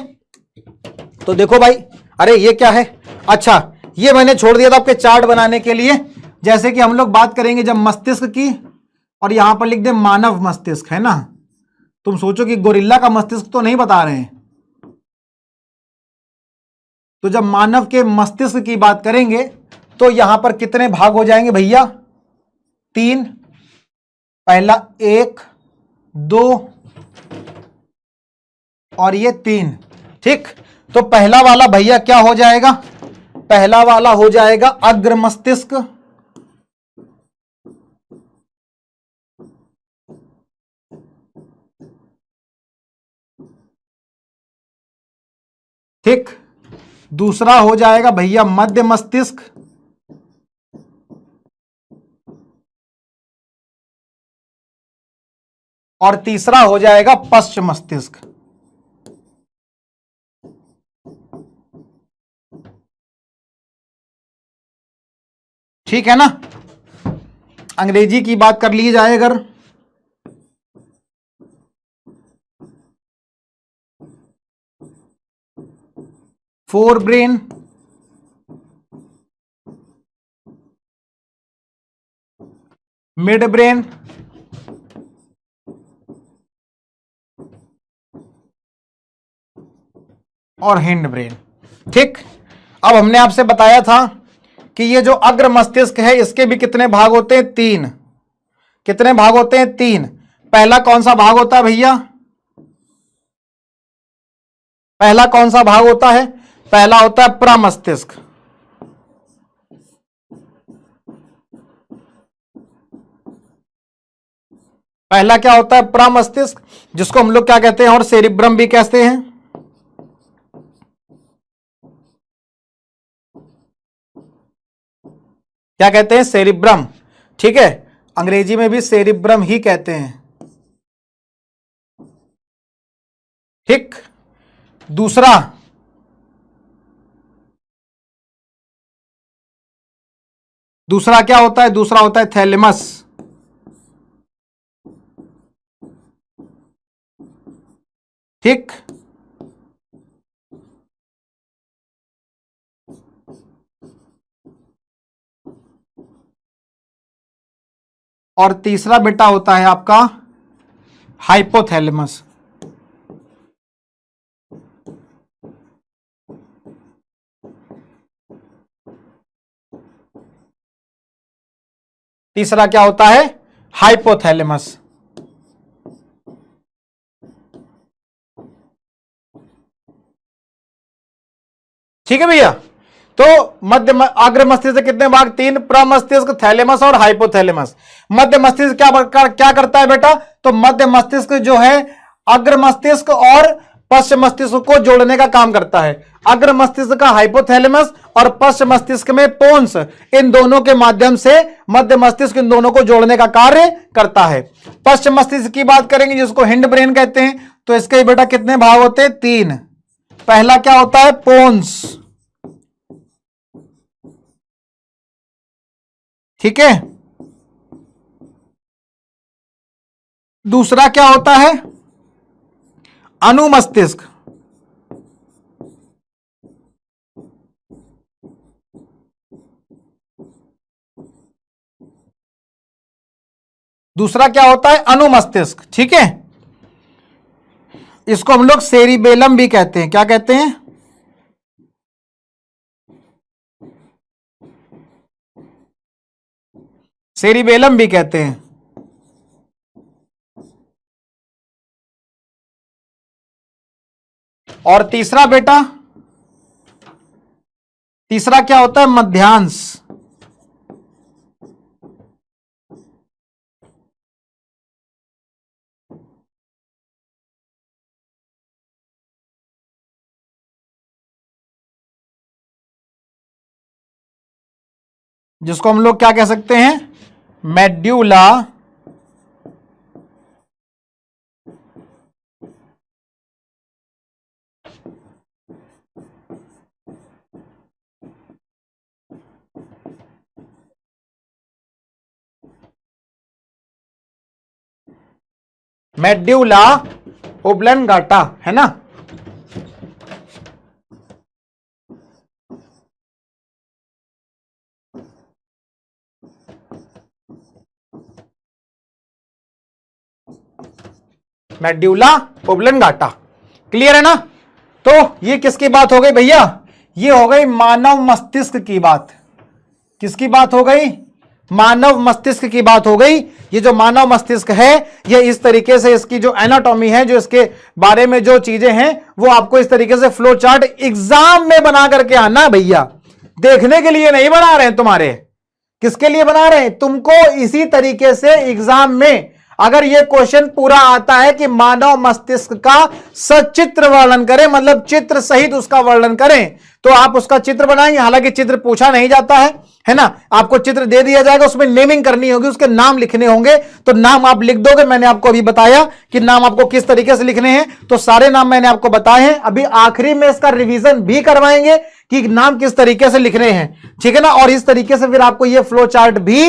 तो देखो भाई, अरे ये क्या है, अच्छा ये मैंने छोड़ दिया था आपके चार्ट बनाने के लिए। जैसे कि हम लोग बात करेंगे जब मस्तिष्क की, और यहां पर लिख दे मानव मस्तिष्क, है ना। तुम सोचो कि गोरिल्ला का मस्तिष्क तो नहीं बता रहे हैं। तो जब मानव के मस्तिष्क की बात करेंगे तो यहां पर कितने भाग हो जाएंगे भैया, 3। पहला 1, 2 और ये 3, ठीक। तो पहला वाला भैया क्या हो जाएगा, पहला वाला हो जाएगा अग्र मस्तिष्क, ठीक। दूसरा हो जाएगा भैया मध्य मस्तिष्क, और तीसरा हो जाएगा पश्च मस्तिष्क। ठीक है ना। अंग्रेजी की बात कर ली जाए अगर, फोर ब्रेन, मिड ब्रेन, और हिंड ब्रेन, ठीक। अब हमने आपसे बताया था कि ये जो अग्र मस्तिष्क है इसके भी कितने भाग होते हैं, 3। कितने भाग होते हैं, 3। पहला कौन सा भाग होता है भैया, पहला कौन सा भाग होता है, पहला होता है प्रमस्तिष्क। पहला क्या होता है, प्रमस्तिष्क, जिसको हम लोग क्या कहते हैं, और सेरिब्रम भी कहते हैं। क्या कहते हैं, सेरिब्रम, ठीक है। अंग्रेजी में भी सेरिब्रम ही कहते हैं, ठीक। दूसरा क्या होता है, दूसरा होता है थैलेमस, ठीक। और तीसरा बेटा होता है आपका हाइपोथैलेमस। तीसरा क्या होता है, हाइपोथैलेमस। ठीक है भैया। तो मध्य अग्र मस्तिष्क कितने भाग, 3, प्रमस्तिष्क, थैलेमस और हाइपोथैलेमस। मध्य मस्तिष्क क्या करता है बेटा, तो मध्य मस्तिष्क जो है अग्र मस्तिष्क और पश्च मस्तिष्क को जोड़ने का काम करता है। अग्र मस्तिष्क का हाइपोथैलेमस और पश्च मस्तिष्क में पोन्स, इन दोनों के माध्यम से मध्य मस्तिष्क इन दोनों को जोड़ने का कार्य करता है। पश्च मस्तिष्क की बात करेंगे जिसको हिंड ब्रेन कहते हैं, तो इसके बेटा कितने भाग होते हैं, 3। पहला क्या होता है, पोन्स, ठीक है। दूसरा क्या होता है, अनुमस्तिष्क, दूसरा क्या होता है, अनुमस्तिष्क, ठीक है। इसको हम लोग सेरिबेलम भी कहते हैं। क्या कहते हैं, सेरिबेलम भी कहते हैं। और तीसरा बेटा, तीसरा क्या होता है, मध्यांश, जिसको हम लोग क्या कह सकते हैं, मेड्यूला मेड्यूला ओब्लंगाटा, है ना। मेड्यूला ओब्लंगाटा, क्लियर है ना। तो ये किसकी बात हो गई भैया, ये हो गई मानव मस्तिष्क की बात। किसकी बात हो गई, मानव मस्तिष्क की बात हो गई। ये जो मानव मस्तिष्क है, ये इस तरीके से इसकी जो एनाटॉमी है, जो इसके बारे में जो चीजें हैं, वो आपको इस तरीके से फ्लो चार्ट एग्जाम में बना करके आना भैया। देखने के लिए नहीं बना रहे हैं तुम्हारे, किसके लिए बना रहे हैं, तुमको इसी तरीके से एग्जाम में अगर ये क्वेश्चन पूरा आता है कि मानव मस्तिष्क का सचित्र वर्णन करें, मतलब चित्र सहित उसका वर्णन करें, तो आप उसका चित्र बनाएंगे। हालांकि चित्र पूछा नहीं जाता है ना, आपको चित्र दे दिया जाएगा, उसमें नेमिंग करनी होगी, उसके नाम लिखने होंगे, तो नाम आप लिख दोगे। मैंने आपको अभी बताया कि नाम आपको किस तरीके से लिखने हैं, तो सारे नाम मैंने आपको बताए हैं। अभी आखिरी में इसका रिवीजन भी करवाएंगे कि नाम किस तरीके से लिखने हैं, ठीक है ना। और इस तरीके से फिर आपको ये फ्लो चार्ट भी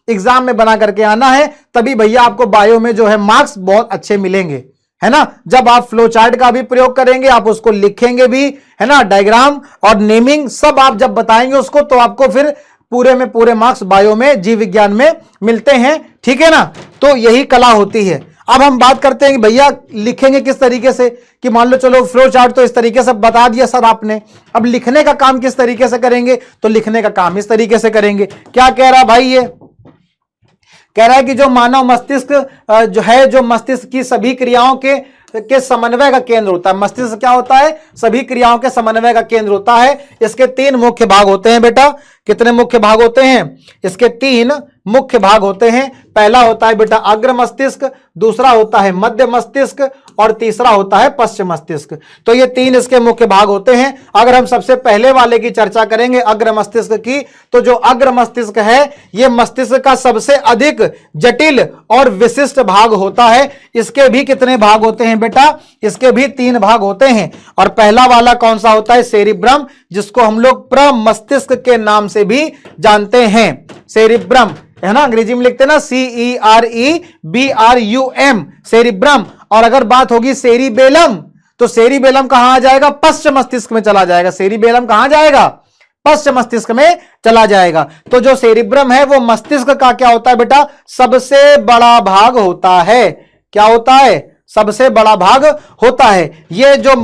एग्जाम में बना करके आना है, तभी भैया आपको बायो में जो है मार्क्स बहुत अच्छे मिलेंगे, है ना। जब आप फ्लो चार्ट का भी प्रयोग करेंगे, आप उसको लिखेंगे भी, है ना, डायग्राम और नेमिंग सब आप जब बताएंगे उसको, तो आपको फिर पूरे में पूरे मार्क्स बायो में, जीव विज्ञान में मिलते हैं, ठीक है ना। तो यही कला होती है। अब हम बात करते हैं कि भैया लिखेंगे किस तरीके से, कि मान लो चलो फ्लो चार्ट तो इस तरीके से बता दिया सर आपने, अब लिखने का काम किस तरीके से करेंगे, तो लिखने का काम इस तरीके से करेंगे। क्या कह रहा भाई, ये कह रहा है कि जो मानव मस्तिष्क जो है, जो मस्तिष्क की सभी क्रियाओं के समन्वय का केंद्र होता है। मस्तिष्क क्या होता है, सभी क्रियाओं के समन्वय का केंद्र होता है। इसके 3 मुख्य भाग होते हैं बेटा। कितने मुख्य भाग होते हैं, इसके 3 मुख्य भाग होते हैं। पहला होता है बेटा अग्र मस्तिष्क, दूसरा होता है मध्य मस्तिष्क और तीसरा होता है पश्चिम मस्तिष्क। तो ये 3 इसके मुख्य भाग होते हैं। अगर हम सबसे पहले वाले की चर्चा करेंगे अग्र मस्तिष्क की, तो जो अग्र मस्तिष्क है, ये मस्तिष्क का सबसे अधिक जटिल और विशिष्ट भाग होता है। इसके भी कितने भाग होते हैं बेटा, इसके भी 3 भाग होते हैं। और पहला वाला कौन सा होता है, सेरिब्रम, जिसको हम लोग प्रमस्तिष्क के नाम से भी जानते हैं। सेरिब्रम, है ना, अंग्रेजी में लिखते हैं ना CEREBRUM, सेरिब्रम। और अगर बात होगी सेरिबेलम, तो सेरिबेलम कहां आ जाएगा, पश्चिम मस्तिष्क में चला जाएगा। सेरिबेलम कहां जाएगा, पश्चिम मस्तिष्क में चला जाएगा। तो जो सेरिब्रम है वो मस्तिष्क का क्या होता है बेटा, सबसे बड़ा भाग होता है। क्या होता है, सबसे बड़ा भाग होता है। ये जो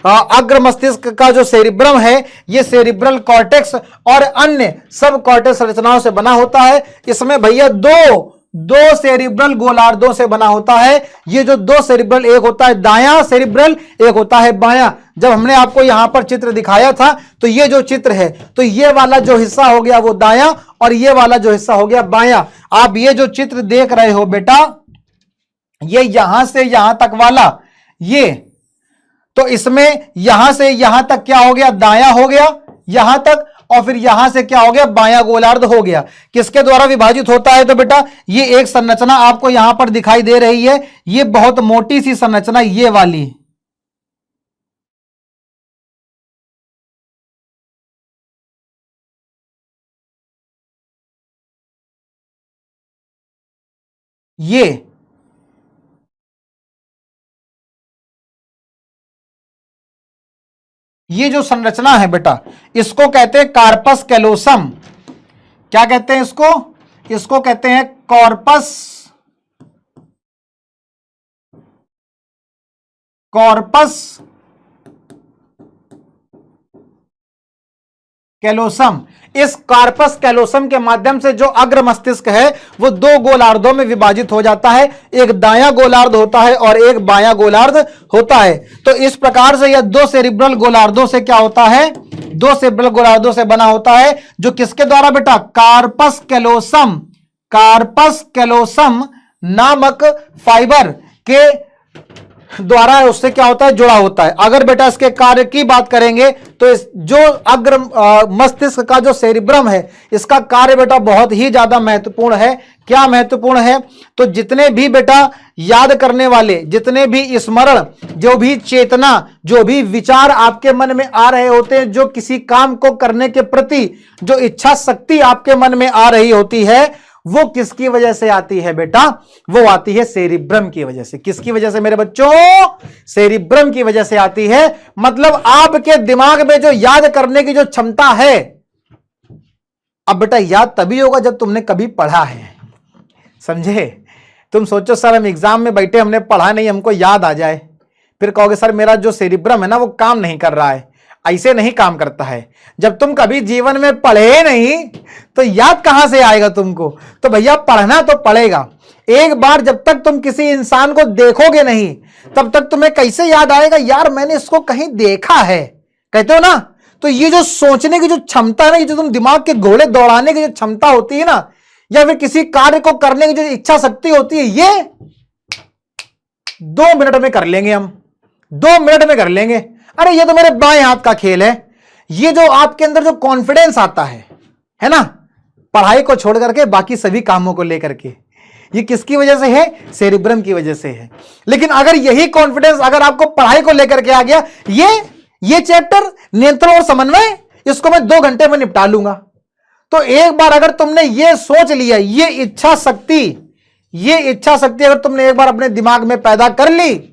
अग्र मस्तिष्क का जो सेरिब्रम है ये सेरिब्रल कॉर्टेक्स और अन्य सब कॉर्टेक्स संरचनाओं से बना होता है। इसमें भैया दो सेरिब्रल गोलार्धों से बना होता है। ये जो दो सेरिब्रल, एक होता है दायां सेरिब्रल, एक होता है बायां। जब हमने आपको यहां पर चित्र दिखाया था तो ये जो चित्र है तो ये वाला जो हिस्सा हो गया वो दायां और ये वाला जो हिस्सा हो गया बायां। आप ये जो चित्र देख रहे हो बेटा, ये यहां से यहां तक वाला, ये तो इसमें यहां से यहां तक क्या हो गया, दायां हो गया यहां तक, और फिर यहां से क्या हो गया, बायां गोलार्ध हो गया। किसके द्वारा विभाजित होता है, तो बेटा ये एक संरचना आपको यहां पर दिखाई दे रही है, ये बहुत मोटी सी संरचना, ये वाली, ये जो संरचना है बेटा इसको कहते हैं कार्पस कैलोसम। क्या कहते हैं इसको? इसको कहते हैं कॉर्पस कैलोसम। इस कार्पस कैलोसम के माध्यम से जो अग्र मस्तिष्क है वो दो गोलार्धों में विभाजित हो जाता है, एक दायां गोलार्ध होता है और एक बायां गोलार्ध होता है। तो इस प्रकार से यह दो सेरिब्रल गोलार्धों से क्या होता है, दो सेरिब्रल गोलार्धों से बना होता है, जो किसके द्वारा बेटा, कार्पस कैलोसम नामक फाइबर के द्वारा उससे क्या होता है, जुड़ा होता है। अगर बेटा इसके कार्य की बात करेंगे तो इस जो अग्र मस्तिष्क का जो सेरिब्रम है इसका कार्य बेटा बहुत ही ज्यादा महत्वपूर्ण है। क्या महत्वपूर्ण है, तो जितने भी बेटा याद करने वाले, जितने भी स्मरण, जो भी चेतना, जो भी विचार आपके मन में आ रहे होते हैं, जो किसी काम को करने के प्रति जो इच्छा शक्ति आपके मन में आ रही होती है, वो किसकी वजह से आती है बेटा, वो आती है सेरिब्रम की वजह से। किसकी वजह से मेरे बच्चों, सेरिब्रम की वजह से आती है। मतलब आपके दिमाग में जो याद करने की जो क्षमता है, अब बेटा याद तभी होगा जब तुमने कभी पढ़ा है, समझे। तुम सोचो सर हम एग्जाम में बैठे, हमने पढ़ा नहीं, हमको याद आ जाए, फिर कहोगे सर मेरा जो सेरिब्रम है ना वो काम नहीं कर रहा है। ऐसे नहीं काम करता है। जब तुम कभी जीवन में पढ़े नहीं तो याद कहां से आएगा तुमको। तो भैया पढ़ना तो पड़ेगा। एक बार जब तक तुम किसी इंसान को देखोगे नहीं तब तक तुम्हें कैसे याद आएगा, यार मैंने इसको कहीं देखा है, कहते हो ना। तो ये जो सोचने की जो क्षमता है ना, ये जो तुम दिमाग के घोड़े दौड़ाने की जो क्षमता होती है ना, या फिर किसी कार्य को करने की जो इच्छा शक्ति होती है, ये 2 मिनट में कर लेंगे हम, 2 मिनट में कर लेंगे। अरे ये तो मेरे बाएं हाथ का खेल है। ये जो आपके अंदर जो कॉन्फिडेंस आता है ना, पढ़ाई को छोड़ करके बाकी सभी कामों को लेकर के, ये किसकी वजह से है, सेरिब्रम की वजह से है। लेकिन अगर यही कॉन्फिडेंस अगर आपको पढ़ाई को लेकर के आ गया, ये चैप्टर नियंत्रण और समन्वय, इसको मैं 2 घंटे में निपटा लूंगा। तो एक बार अगर तुमने ये सोच लिया, ये इच्छा शक्ति अगर तुमने एक बार अपने दिमाग में पैदा कर ली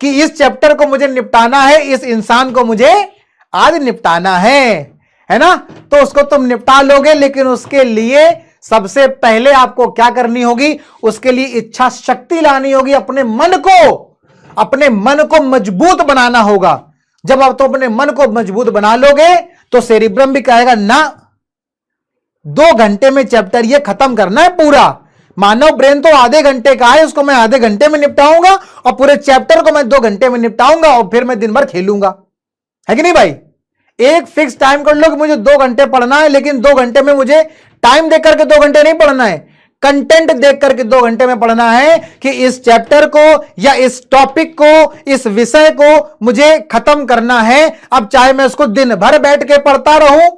कि इस चैप्टर को मुझे निपटाना है, इस इंसान को मुझे आज निपटाना है ना, तो उसको तुम निपटा लोगे। लेकिन उसके लिए सबसे पहले आपको क्या करनी होगी, उसके लिए इच्छा शक्ति लानी होगी, अपने मन को मजबूत बनाना होगा। जब आप तो अपने मन को मजबूत बना लोगे तो सेरिब्रम भी कहेगा ना, 2 घंटे में चैप्टर ये खत्म करना है पूरा। मानव ब्रेन तो आधे घंटे का है, उसको मैं आधे घंटे में निपटाऊंगा और पूरे चैप्टर को मैं 2 घंटे में निपटाऊंगा और फिर मैं दिन भर खेलूंगा, है कि नहीं भाई। एक फिक्स टाइम कर लो कि मुझे 2 घंटे पढ़ना है, लेकिन 2 घंटे में मुझे टाइम देकर के 2 घंटे नहीं पढ़ना है, कंटेंट देख करके 2 घंटे में पढ़ना है कि इस चैप्टर को या इस टॉपिक को, इस विषय को मुझे खत्म करना है। अब चाहे मैं उसको दिन भर बैठ के पढ़ता रहूं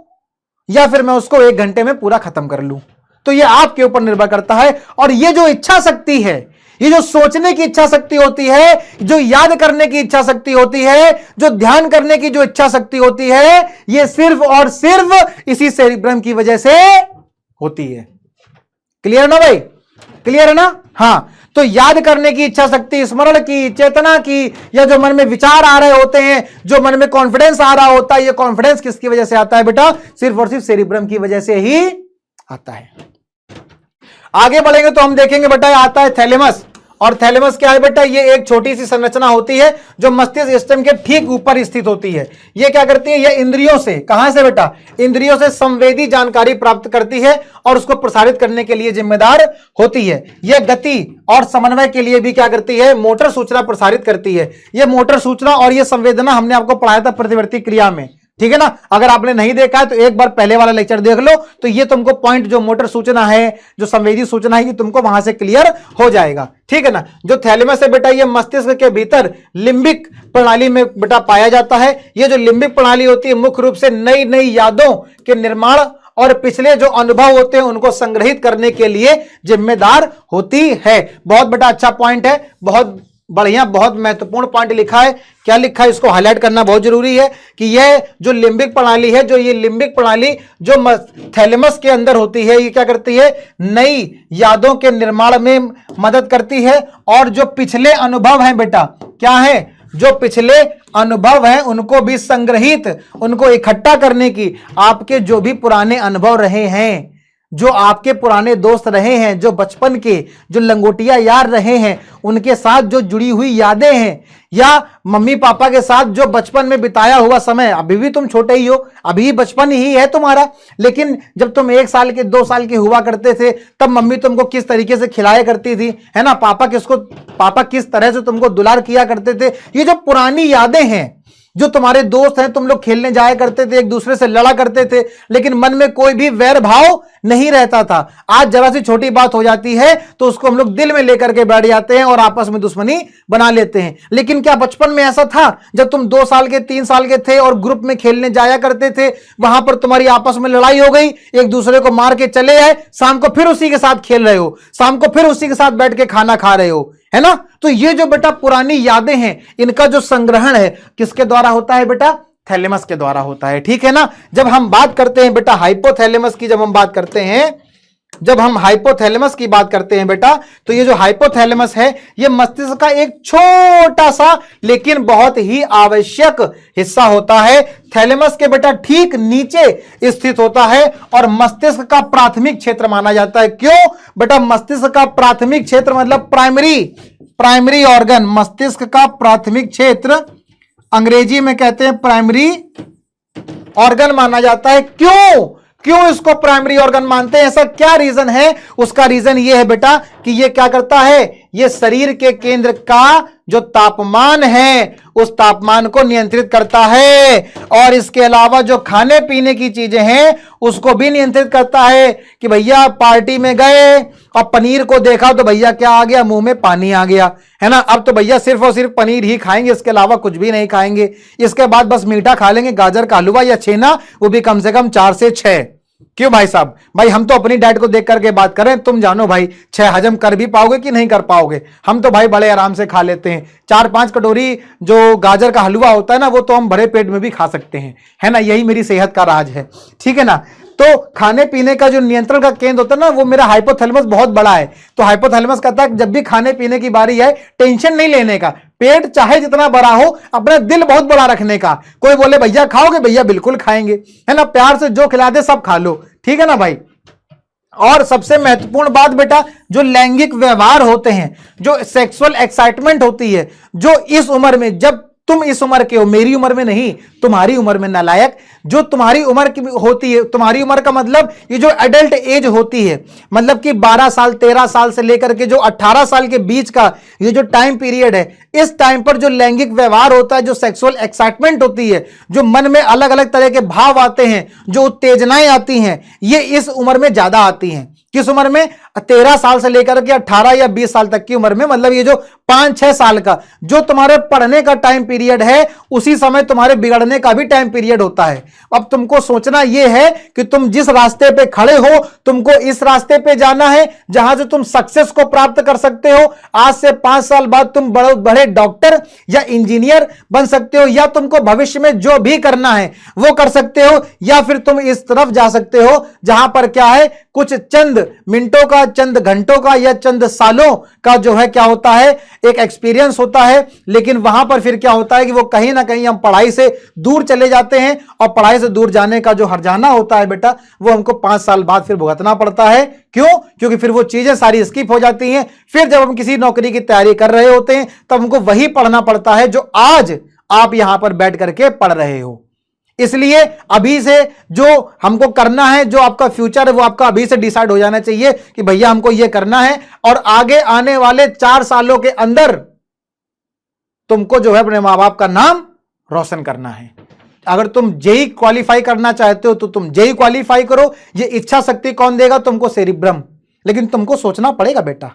या फिर मैं उसको 1 घंटे में पूरा खत्म कर लूं, तो ये आपके ऊपर निर्भर करता है। और ये जो इच्छा शक्ति है, ये जो सोचने की इच्छा शक्ति होती है, जो याद करने की इच्छा शक्ति होती है, जो ध्यान करने की जो इच्छा शक्ति होती है, ये सिर्फ और सिर्फ इसी सेरिब्रम की वजह से होती है। क्लियर है ना भाई, क्लियर है ना। हां, तो याद करने की इच्छा शक्ति, स्मरण की, चेतना की, या जो मन में विचार आ रहे होते हैं, जो मन में कॉन्फिडेंस आ रहा होता है, ये कॉन्फिडेंस किसकी वजह से आता है बेटा, सिर्फ और सिर्फ सेरिब्रम की वजह से ही आता है। आगे बढ़ेंगे तो हम देखेंगे बेटा आता है थैलेमस, और थैलेमस क्या है बेटा, ये एक छोटी सी संरचना होती है जो मस्तिष्क स्टेम के ठीक ऊपर स्थित होती है। ये क्या करती है, ये इंद्रियों से, कहां से बेटा, इंद्रियों से संवेदी जानकारी प्राप्त करती है और उसको प्रसारित करने के लिए जिम्मेदार होती है। यह गति और समन्वय के लिए भी क्या करती है, मोटर सूचना प्रसारित करती है। यह मोटर सूचना और यह संवेदना हमने आपको पढ़ाया था प्रतिवर्ती क्रिया में, ठीक है ना। अगर आपने नहीं देखा है तो एक बार पहले वाला लेक्चर देख लो, तो ये तुमको पॉइंट जो मोटर सूचना है, जो संवेदी सूचना है, ये तुमको वहां से क्लियर हो जाएगा, ठीक है ना। जो थैलेमस है बेटा, ये मस्तिष्क के भीतर लिम्बिक प्रणाली में बेटा पाया जाता है। ये जो लिम्बिक प्रणाली होती है मुख्य रूप से नई नई यादों के निर्माण और पिछले जो अनुभव होते हैं उनको संग्रहित करने के लिए जिम्मेदार होती है। बहुत बेटा अच्छा पॉइंट है, बहुत बढ़िया, बहुत महत्वपूर्ण पॉइंट लिखा है। क्या लिखा है, इसको हाईलाइट करना बहुत जरूरी है कि यह जो लिम्बिक प्रणाली है, जो ये लिम्बिक प्रणाली जो थैलेमस के अंदर होती है, ये क्या करती है, नई यादों के निर्माण में मदद करती है। और जो पिछले अनुभव हैं बेटा, क्या है, जो पिछले अनुभव हैं उनको भी संग्रहित, उनको इकट्ठा करने की, आपके जो भी पुराने अनुभव रहे हैं, जो आपके पुराने दोस्त रहे हैं, जो बचपन के जो लंगोटिया यार रहे हैं, उनके साथ जो जुड़ी हुई यादें हैं, या मम्मी पापा के साथ जो बचपन में बिताया हुआ समय, अभी भी तुम छोटे ही हो, अभी बचपन ही है तुम्हारा, लेकिन जब तुम 1 साल के 2 साल के हुआ करते थे, तब मम्मी तुमको किस तरीके से खिलाया करती थी, है ना, पापा किस तरह से तुमको दुलार किया करते थे। ये जो पुरानी यादें हैं, जो तुम्हारे दोस्त हैं, तुम लोग खेलने जाया करते थे, एक दूसरे से लड़ा करते थे, लेकिन मन में कोई भी वैर भाव नहीं रहता था। आज जरा सी छोटी बात हो जाती है तो उसको हम लोग दिल में लेकर के बैठ जाते हैं और आपस में दुश्मनी बना लेते हैं। लेकिन क्या बचपन में ऐसा था, जब तुम 2 साल के 3 साल के थे और ग्रुप में खेलने जाया करते थे, वहां पर तुम्हारी आपस में लड़ाई हो गई, एक दूसरे को मार के चले आए, शाम को फिर उसी के साथ खेल रहे हो, शाम को फिर उसी के साथ बैठ के खाना खा रहे हो, है ना। तो ये जो बेटा पुरानी यादें हैं, इनका जो संग्रहण है किसके द्वारा होता है बेटा, थैलेमस के द्वारा होता है, ठीक है ना। जब हम बात करते हैं बेटा हाइपोथैलेमस की, जब हम हाइपोथैलेमस की बात करते हैं बेटा, तो ये जो हाइपोथैलेमस है, ये मस्तिष्क का एक छोटा सा लेकिन बहुत ही आवश्यक हिस्सा होता है। थैलेमस के बेटा ठीक नीचे स्थित होता है और मस्तिष्क का प्राथमिक क्षेत्र माना जाता है। क्यों बेटा, मस्तिष्क का प्राथमिक क्षेत्र मतलब प्राइमरी ऑर्गन, मस्तिष्क का प्राथमिक क्षेत्र अंग्रेजी में कहते हैं प्राइमरी ऑर्गन माना जाता है। क्यों इसको प्राइमरी ऑर्गन मानते हैं, ऐसा क्या रीजन है? उसका रीजन ये है बेटा कि ये क्या करता है, ये शरीर के केंद्र का जो तापमान है उस तापमान को नियंत्रित करता है, और इसके अलावा जो खाने पीने की चीजें हैं उसको भी नियंत्रित करता है। कि भैया पार्टी में गए और पनीर को देखा तो भैया क्या आ गया, मुंह में पानी आ गया, है ना। अब तो भैया सिर्फ और सिर्फ पनीर ही खाएंगे, इसके अलावा कुछ भी नहीं खाएंगे। इसके बाद बस मीठा खा लेंगे, गाजर का हलवा या छेना, वो भी कम से कम 4 से 6। क्यों भाई साहब, भाई हम तो अपनी डाइट को देख करके बात करें, तुम जानो भाई 6 हजम कर भी पाओगे कि नहीं कर पाओगे। हम तो भाई बड़े आराम से खा लेते हैं। 4-5 कटोरी जो गाजर का हलवा होता है ना, वो तो हम भरे पेट में भी खा सकते हैं, है ना। यही मेरी सेहत का राज है, ठीक है ना। तो खाने पीने का जो नियंत्रण का केंद्र होता है ना, वो मेरा हाइपोथैलेमस बहुत बड़ा है। तो हाइपोथैलेमस कहता है जब भी खाने पीने की बारी है, टेंशन नहीं लेने का, पेट चाहे जितना बड़ा हो, अपना दिल बहुत बड़ा रखने का। कोई बोले भैया खाओगे, भैया बिल्कुल खाएंगे, है ना। प्यार से जो खिला दे सब खा लो, ठीक है ना भाई। और सबसे महत्वपूर्ण बात बेटा, जो लैंगिक व्यवहार होते हैं, जो सेक्सुअल एक्साइटमेंट होती है, जो इस उम्र में, जब तुम इस उम्र के हो, मेरी उम्र में नहीं, तुम्हारी उम्र में नालायक, जो तुम्हारी उम्र की होती है, तुम्हारी उम्र का मतलब ये जो एडल्ट एज होती है, मतलब कि 12 साल 13 साल से लेकर के जो 18 साल के बीच का ये जो टाइम पीरियड है, इस टाइम पर जो लैंगिक व्यवहार होता है, जो सेक्सुअल एक्साइटमेंट होती है, जो मन में अलग अलग तरह के भाव आते हैं, जो उत्तेजनाएं आती हैं, ये इस उम्र में ज्यादा आती हैं। किस उम्र में? 13 साल से लेकर के 18 या 20 साल तक की उम्र में, मतलब ये जो 5-6 साल का जो तुम्हारे पढ़ने का टाइम पीरियड है, उसी समय तुम्हारे बिगड़ने का भी टाइम पीरियड होता है। अब तुमको सोचना यह है कि तुम जिस रास्ते पे खड़े हो, तुमको इस रास्ते पे जाना है जहां से तुम सक्सेस को प्राप्त कर सकते हो। आज से 5 साल बाद तुम बड़े डॉक्टर या इंजीनियर बन सकते हो, या तुमको भविष्य में जो भी करना है वो कर सकते हो, या फिर तुम इस तरफ जा सकते हो जहां पर क्या है, कुछ चंद मिनटों का, चंद घंटों का या चंद सालों का जो है क्या होता है, एक एक्सपीरियंस होता है। लेकिन वहां पर फिर क्या होता है कि वो कहीं ना कहीं हम पढ़ाई से दूर चले जाते हैं, और पढ़ाई से दूर जाने का जो हर्जाना होता है बेटा, वो हमको 5 साल बाद फिर भुगतना पड़ता है। क्यों? क्योंकि फिर वो चीजें सारी स्किप हो जाती हैं। फिर जब हम किसी नौकरी की तैयारी कर रहे होते हैं तब हमको वही पढ़ना पड़ता है जो आज आप यहां पर बैठ करके पढ़ रहे हो। इसलिए अभी से जो हमको करना है, जो आपका फ्यूचर है, वो आपका अभी से डिसाइड हो जाना चाहिए कि भैया हमको ये करना है, और आगे आने वाले 4 सालों के अंदर तुमको जो है अपने मां बाप का नाम रोशन करना है। अगर तुम जेई क्वालिफाई करना चाहते हो तो तुम जेई क्वालिफाई करो। ये इच्छा शक्ति कौन देगा? तुमको सेरिब्रम। लेकिन तुमको सोचना पड़ेगा बेटा,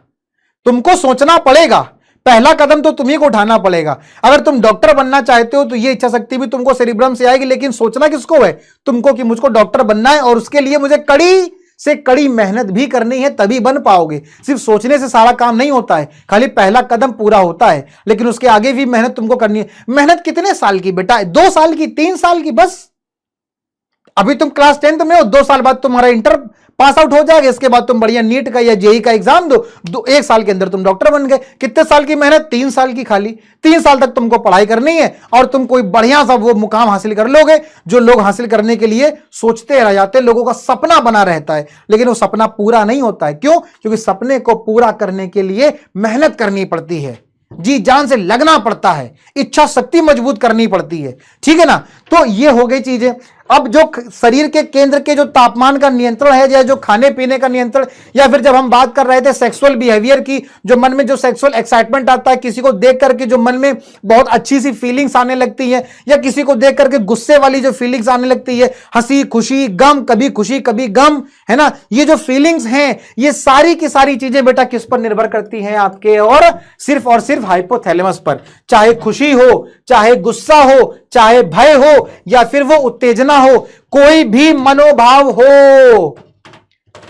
तुमको सोचना पड़ेगा। पहला कदम तो तुम्ही को उठाना पड़ेगा। अगर तुम डॉक्टर बनना चाहते हो तो ये इच्छा शक्ति भी तुमको सेरिब्रम से आएगी, लेकिन सोचना किसको है? तुमको, कि मुझको डॉक्टर बनना है और उसके लिए मुझे कड़ी से कड़ी मेहनत भी करनी है, तभी बन पाओगे। सिर्फ सोचने से सारा काम नहीं होता है, खाली पहला कदम पूरा होता है, लेकिन उसके आगे भी मेहनत तुमको करनी है। मेहनत कितने साल की बेटा? 2 साल की, 3 साल की बस। अभी तुम क्लास 10th में हो, 2 साल बाद तुम्हारा इंटर पास आउट हो जाएगा। इसके बाद तुम बढ़िया नीट का या जेई का एग्जाम दो, 1 साल के अंदर तुम डॉक्टर बन गए। कितने साल की मेहनत? 3 साल की। खाली 3 साल तक तुमको पढ़ाई करनी है और तुम कोई बढ़िया सा वो मुकाम हासिल कर लोगे जो लोग हासिल करने के लिए सोचते रह जाते हैं। लोगों का सपना बना रहता है, लेकिन वो सपना पूरा नहीं होता है। क्यों? क्योंकि सपने को पूरा करने के लिए मेहनत करनी पड़ती है, जी जान से लगना पड़ता है, इच्छा शक्ति मजबूत करनी पड़ती है। ठीक है ना? तो ये हो गई चीजें। अब जो शरीर के केंद्र के जो तापमान का नियंत्रण है, या जो खाने पीने का नियंत्रण, या फिर जब हम बात कर रहे थे सेक्सुअल बिहेवियर की, जो मन में जो सेक्सुअल एक्साइटमेंट आता है, किसी को देख करके जो मन में बहुत अच्छी सी फीलिंग्स आने लगती है, या किसी को देख करके गुस्से वाली जो फीलिंग्स आने लगती है, हंसी खुशी गम, कभी खुशी कभी गम, है ना? ये जो फीलिंग्स हैं, ये सारी की सारी चीजें बेटा किस पर निर्भर करती हैं? आपके और सिर्फ हाइपोथैलेमस पर। चाहे खुशी हो, चाहे गुस्सा हो, चाहे भय हो, या फिर वो उत्तेजना हो, कोई भी मनोभाव हो,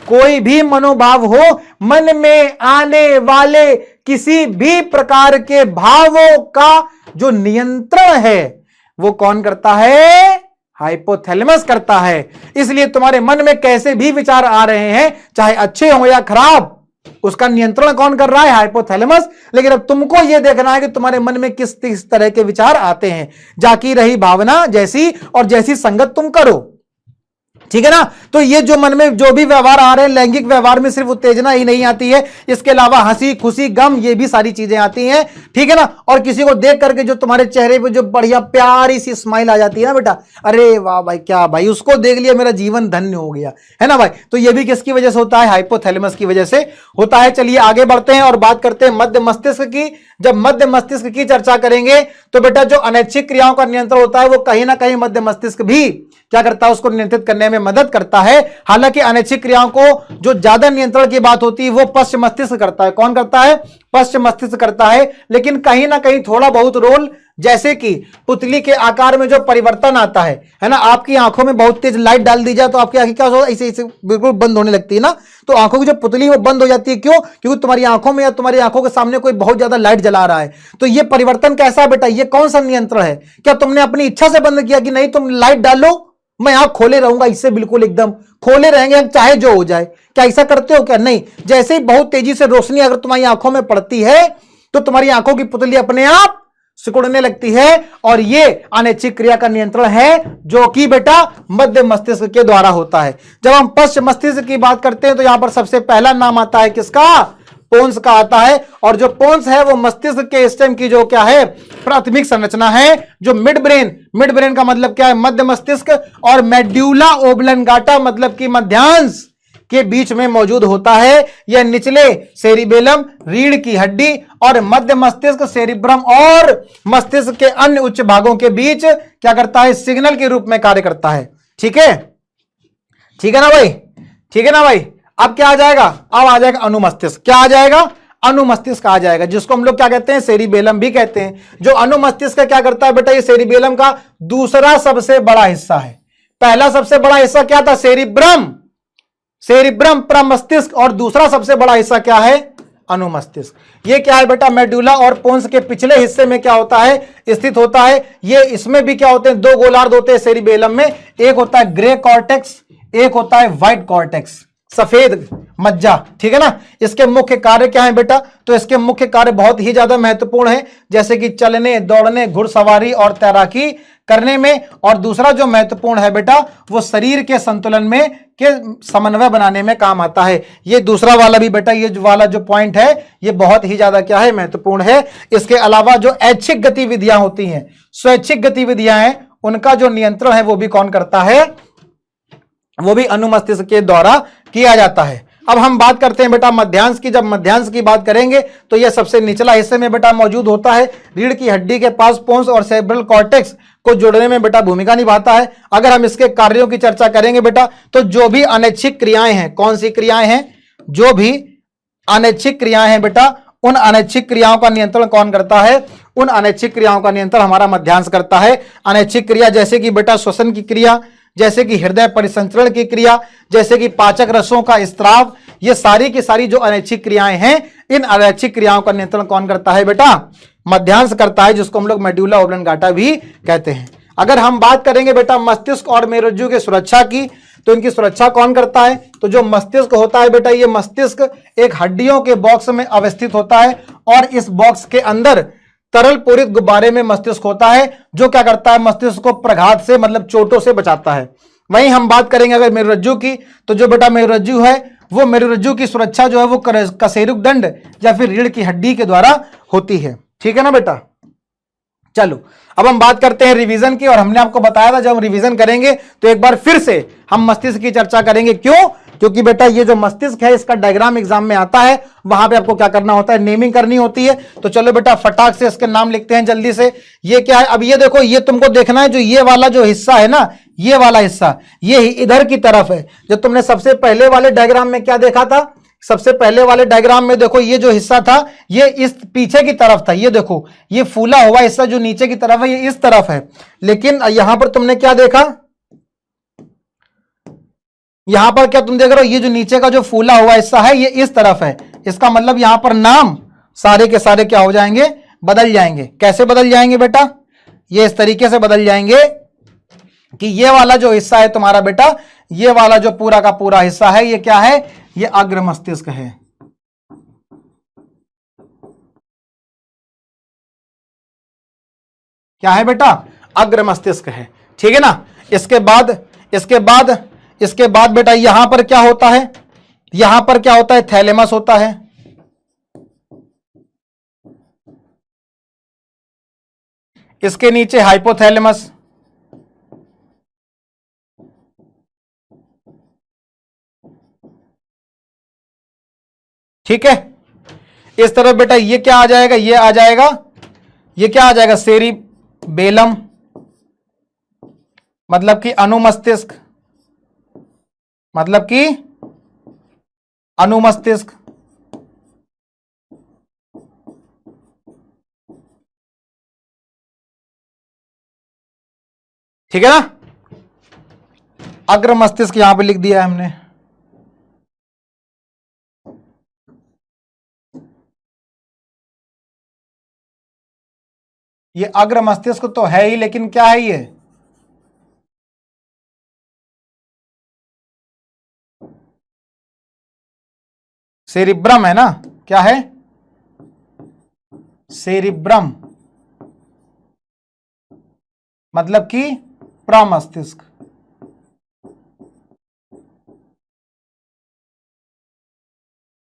कोई भी मनोभाव हो, मन में आने वाले किसी भी प्रकार के भावों का जो नियंत्रण है वो कौन करता है? हाइपोथैलेमस करता है। इसलिए तुम्हारे मन में कैसे भी विचार आ रहे हैं, चाहे अच्छे हो या खराब, उसका नियंत्रण कौन कर रहा है? हाइपोथैलेमस। लेकिन अब तुमको यह देखना है कि तुम्हारे मन में किस तरह के विचार आते हैं। जाकी रही भावना जैसी, और जैसी संगत तुम करो। ठीक है ना? तो ये जो मन में जो भी व्यवहार आ रहे हैं, लैंगिक व्यवहार में सिर्फ उत्तेजना ही नहीं आती है, इसके अलावा हंसी खुशी गम, ये भी सारी चीजें आती हैं। ठीक है ना? और किसी को देख करके जो तुम्हारे चेहरे पे जो बढ़िया प्यारी सी स्माइल आ जाती है ना बेटा, अरे वाह भाई, क्या भाई, उसको देख लिया मेरा जीवन धन्य हो गया, है ना भाई? तो ये भी किसकी वजह से होता है? हाइपोथैलेमस की वजह से होता है। चलिए आगे बढ़ते हैं और बात करते हैं मध्य मस्तिष्क की। जब मध्य मस्तिष्क की चर्चा करेंगे तो बेटा जो अनैच्छिक क्रियाओं का नियंत्रण होता है वो कहीं ना कहीं मध्य मस्तिष्क भी क्या करता है? उसको नियंत्रित करने में मदद करता है। हालांकि अनैच्छिक क्रियाओं को जो ज्यादा नियंत्रण की बात होती है वो पश्च मस्तिष्क करता है। कौन करता है? पश्च मस्तिष्क करता है। लेकिन कहीं ना कहीं थोड़ा बहुत रोल, जैसे कि पुतली के आकार में जो परिवर्तन आता है ना? आपकी आंखों में बहुत तेज लाइट डाल दी जाए तो आपकी आंखें क्या हो, ऐसे ऐसे बिल्कुल बंद होने लगती है ना? तो आंखों की जो पुतली वो बंद हो जाती है। क्यों? क्योंकि तुम्हारी आंखों में या तुम्हारी आंखों के सामने कोई बहुत ज्यादा लाइट जला रहा है। तो ये परिवर्तन कैसा है बेटा? ये कौन सा नियंत्रण है? क्या तुमने अपनी इच्छा से बंद किया कि नहीं तुम लाइट डालो, मैं आंख खोले रहूंगा, इससे बिल्कुल एकदम खोले रहेंगे चाहे जो हो जाए? क्या ऐसा करते हो क्या? नहीं। जैसे ही बहुत तेजी से रोशनी अगर तुम्हारी आंखों में पड़ती है तो तुम्हारी आंखों की पुतली अपने आप सिकुड़ने लगती है, और ये अनैच्छिक क्रिया का नियंत्रण है जो कि बेटा मध्य मस्तिष्क के द्वारा होता है। जब हम पश्च मस्तिष्क की बात करते हैं तो यहां पर सबसे पहला नाम आता है किसका? पोन्स का आता है। और जो पोन्स है वो मस्तिष्क के स्टेम की जो क्या है? प्राथमिक संरचना है। जो मिड ब्रेन का मतलब क्या है? मध्य मस्तिष्क, और मेड्यूला ओब्लंगाटा मतलब कि मध्यांश के बीच में मौजूद होता है। यह निचले सेरिबेलम, रीढ़ की हड्डी, और मध्य मस्तिष्क, सेरिब्रम और मस्तिष्क के अन्य उच्च भागों के बीच क्या करता है? सिग्नल के रूप में कार्य करता है। ठीक है? ठीक है ना भाई? ठीक है ना भाई? अब क्या आ जाएगा? अब आ जाएगा अनुमस्तिष्क। क्या आ जाएगा? अनुमस्तिष्क आ जाएगा, जिसको हम लोग क्या कहते हैं? सेरिबेलम भी कहते हैं। जो अनुमस्तिष्क क्या करता है बेटा? ये सेरिबेलम का दूसरा सबसे बड़ा हिस्सा है। पहला सबसे बड़ा हिस्सा क्या था? सेरिब्रम प्रमस्तिष्क, और दूसरा सबसे बड़ा हिस्सा क्या है? अनुमस्तिष्क। ये क्या है बेटा? मेडुला और पोन्स के पिछले हिस्से में क्या होता है? स्थित होता है। ये इसमें भी क्या होते हैं? 2 गोलार्ध होते हैं सेरिबेलम में। एक होता है ग्रे कॉर्टेक्स, एक होता है व्हाइट कॉर्टेक्स। सफेद मज्जा, ठीक है ना। इसके मुख्य कार्य क्या है बेटा, तो इसके मुख्य कार्य बहुत ही ज्यादा महत्वपूर्ण है, जैसे कि चलने, दौड़ने, घुड़सवारी और तैराकी करने में। और दूसरा जो महत्वपूर्ण है बेटा, वो शरीर के संतुलन में के समन्वय बनाने में काम आता है। ये दूसरा वाला भी बेटा, ये वाला जो पॉइंट है, ये बहुत ही ज्यादा क्या है, महत्वपूर्ण है। इसके अलावा जो ऐच्छिक गतिविधियां होती हैं, स्वैच्छिक गतिविधियां हैं, उनका जो नियंत्रण है वो भी कौन करता है, वो भी अनुमस्तिष्क के द्वारा किया जाता है। अब हम बात करते हैं बेटा मध्यांश की। जब मध्यांश की बात करेंगे तो यह सबसे निचला हिस्से में बेटा मौजूद होता है। रीढ़ की हड्डी के पास पोन्स और सेरेब्रल कॉर्टेक्स को जोड़ने में बेटा भूमिका निभाता है। अगर हम इसके कार्यों की चर्चा करेंगे बेटा, तो जो भी अनैच्छिक क्रियाएं हैं, कौन सी क्रियाएं हैं, जो भी अनैच्छिक क्रियाएं हैं बेटा, उन अनैच्छिक क्रियाओं का नियंत्रण कौन करता है, उन अनैच्छिक क्रियाओं का नियंत्रण हमारा मध्यांश करता है। अनैच्छिक क्रिया जैसे कि बेटा श्वसन की क्रिया, जैसे कि हृदय परिसंचरण की क्रिया, जैसे कि पाचक रसों का स्त्राव, ये सारी की सारी जो अनैच्छिक क्रियाएं हैं, इन अनैच्छिक क्रियाओं का नियंत्रण कौन करता है बेटा, मध्यांश करता है, जिसको हम लोग मेडुला ऑब्लंगाटा भी कहते हैं। अगर हम बात करेंगे बेटा मस्तिष्क और मेरुरज्जु की सुरक्षा की, तो इनकी सुरक्षा कौन करता है, तो जो मस्तिष्क होता है बेटा, ये मस्तिष्क एक हड्डियों के बॉक्स में अवस्थित होता है, और इस बॉक्स के अंदर तरल पूरित गुब्बारे में मस्तिष्क होता है, जो क्या करता है, मस्तिष्क को प्रघात से मतलब चोटों से बचाता है। वहीं हम बात करेंगे अगर मेरुरज्जु की, तो जो बेटा मेरुरज्जु है, वो मेरुरज्जु की सुरक्षा जो है वो कशेरुक दंड या फिर रीढ़ की हड्डी के द्वारा होती है, ठीक है ना बेटा। चलो अब हम बात करते हैं रिवीजन की, और हमने आपको बताया था जब हम रिवीजन करेंगे तो एक बार फिर से हम मस्तिष्क की चर्चा करेंगे। क्यों, क्योंकि बेटा ये जो मस्तिष्क है, इसका डायग्राम एग्जाम में आता है, वहां पे आपको क्या करना होता है, नेमिंग करनी होती है। तो चलो बेटा फटाक से इसके नाम लिखते हैं जल्दी से। ये क्या है, अब ये देखो, ये तुमको देखना है, जो ये वाला जो हिस्सा है ना, ये वाला हिस्सा, ये इधर की तरफ है। जो तुमने सबसे पहले वाले डायग्राम में क्या देखा था, सबसे पहले वाले डायग्राम में देखो, ये जो हिस्सा था ये इस पीछे की तरफ था। ये देखो, ये फूला हुआ हिस्सा जो नीचे की तरफ है, ये इस तरफ है। लेकिन यहां पर तुमने क्या देखा, यहां पर क्या तुम देख रहे हो, ये जो नीचे का जो फूला हुआ हिस्सा है, ये इस तरफ है। इसका मतलब यहां पर नाम सारे के सारे क्या हो जाएंगे, बदल जाएंगे। कैसे बदल जाएंगे बेटा, ये इस तरीके से बदल जाएंगे कि ये वाला जो हिस्सा है तुम्हारा बेटा, ये वाला जो पूरा का पूरा हिस्सा है, ये क्या है, ये अग्र मस्तिष्क है। क्या है बेटा, अग्र मस्तिष्क है, ठीक है ना। इसके बाद बेटा यहां पर क्या होता है, यहां पर क्या होता है, थैलेमस होता है। इसके नीचे हाइपोथैलेमस, ठीक है। इस तरफ बेटा ये क्या आ जाएगा, ये आ जाएगा, ये क्या आ जाएगा, सेरिबेलम, मतलब कि अनुमस्तिष्क, मतलब कि अनुमस्तिष्क, ठीक है ना। अग्र मस्तिष्क यहां पे लिख दिया है हमने। ये अग्र मस्तिष्क तो है ही, लेकिन क्या है ये, सेरिब्रम है ना, क्या है, सेरिब्रम, मतलब कि प्रमस्तिष्क,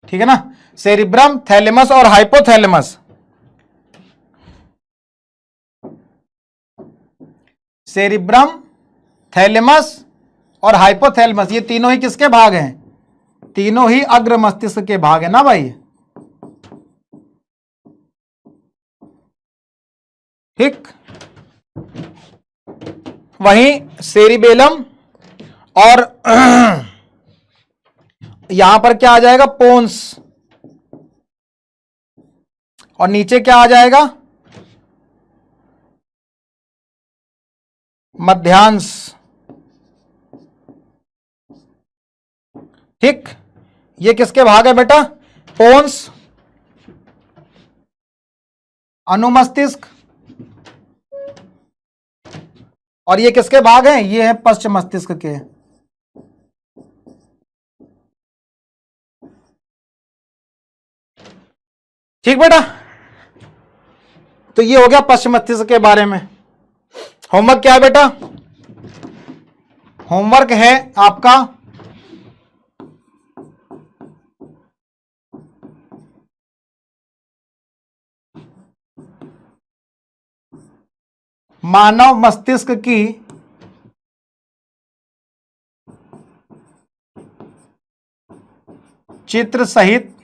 ठीक है ना। सेरिब्रम, थैलेमस और हाइपोथैलेमस, सेरिब्रम, थैलेमस और हाइपोथैलेमस, ये तीनों ही किसके भाग हैं, तीनों ही अग्र मस्तिष्क के भाग है ना भाई, ठीक। वहीं सेरिबेलम और यहां पर क्या आ जाएगा, पोन्स, और नीचे क्या आ जाएगा, मध्यांश, ठीक। ये किसके भाग है बेटा, पोन्स, अनुमस्तिष्क, और ये किसके भाग हैं, ये है पश्च मस्तिष्क के। ठीक बेटा, तो ये हो गया पश्च मस्तिष्क के बारे में। होमवर्क क्या है बेटा? होमवर्क है आपका मानव मस्तिष्क की चित्र सहित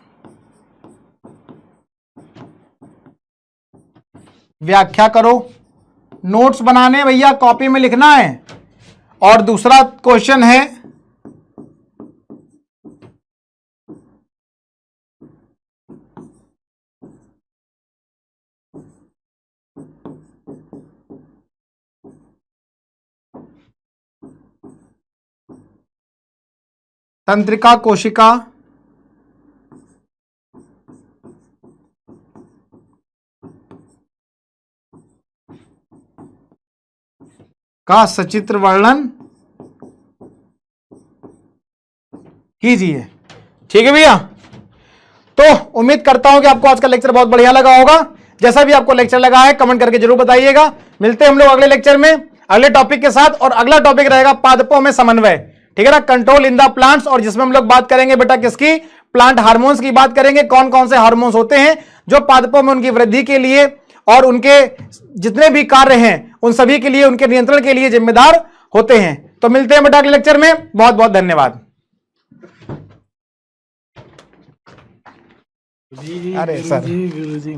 व्याख्या करो। नोट्स बनाने भैया कॉपी में लिखना है। और दूसरा क्वेश्चन है तंत्रिका कोशिका का सचित्र वर्णन कीजिए। ठीक है भैया, तो उम्मीद करता हूं कि आपको आज का लेक्चर बहुत बढ़िया लगा होगा। जैसा भी आपको लेक्चर लगा है कमेंट करके जरूर बताइएगा। मिलते हैं हम लोग अगले लेक्चर में अगले टॉपिक के साथ, और अगला टॉपिक रहेगा पादपों में समन्वय। ठीक है ना, कंट्रोल इन द प्लांट्स, और जिसमें हम लोग बात करेंगे बेटा किसकी? प्लांट हार्मोन्स की बात करेंगे। कौन कौन से हार्मोन्स होते हैं जो पादपों में उनकी वृद्धि के लिए और उनके जितने भी कार्य हैं उन सभी के लिए, उनके नियंत्रण के लिए जिम्मेदार होते हैं। तो मिलते हैं बेटा अगले लेक्चर में। बहुत बहुत धन्यवाद। जी अरे सर। गुरुजी।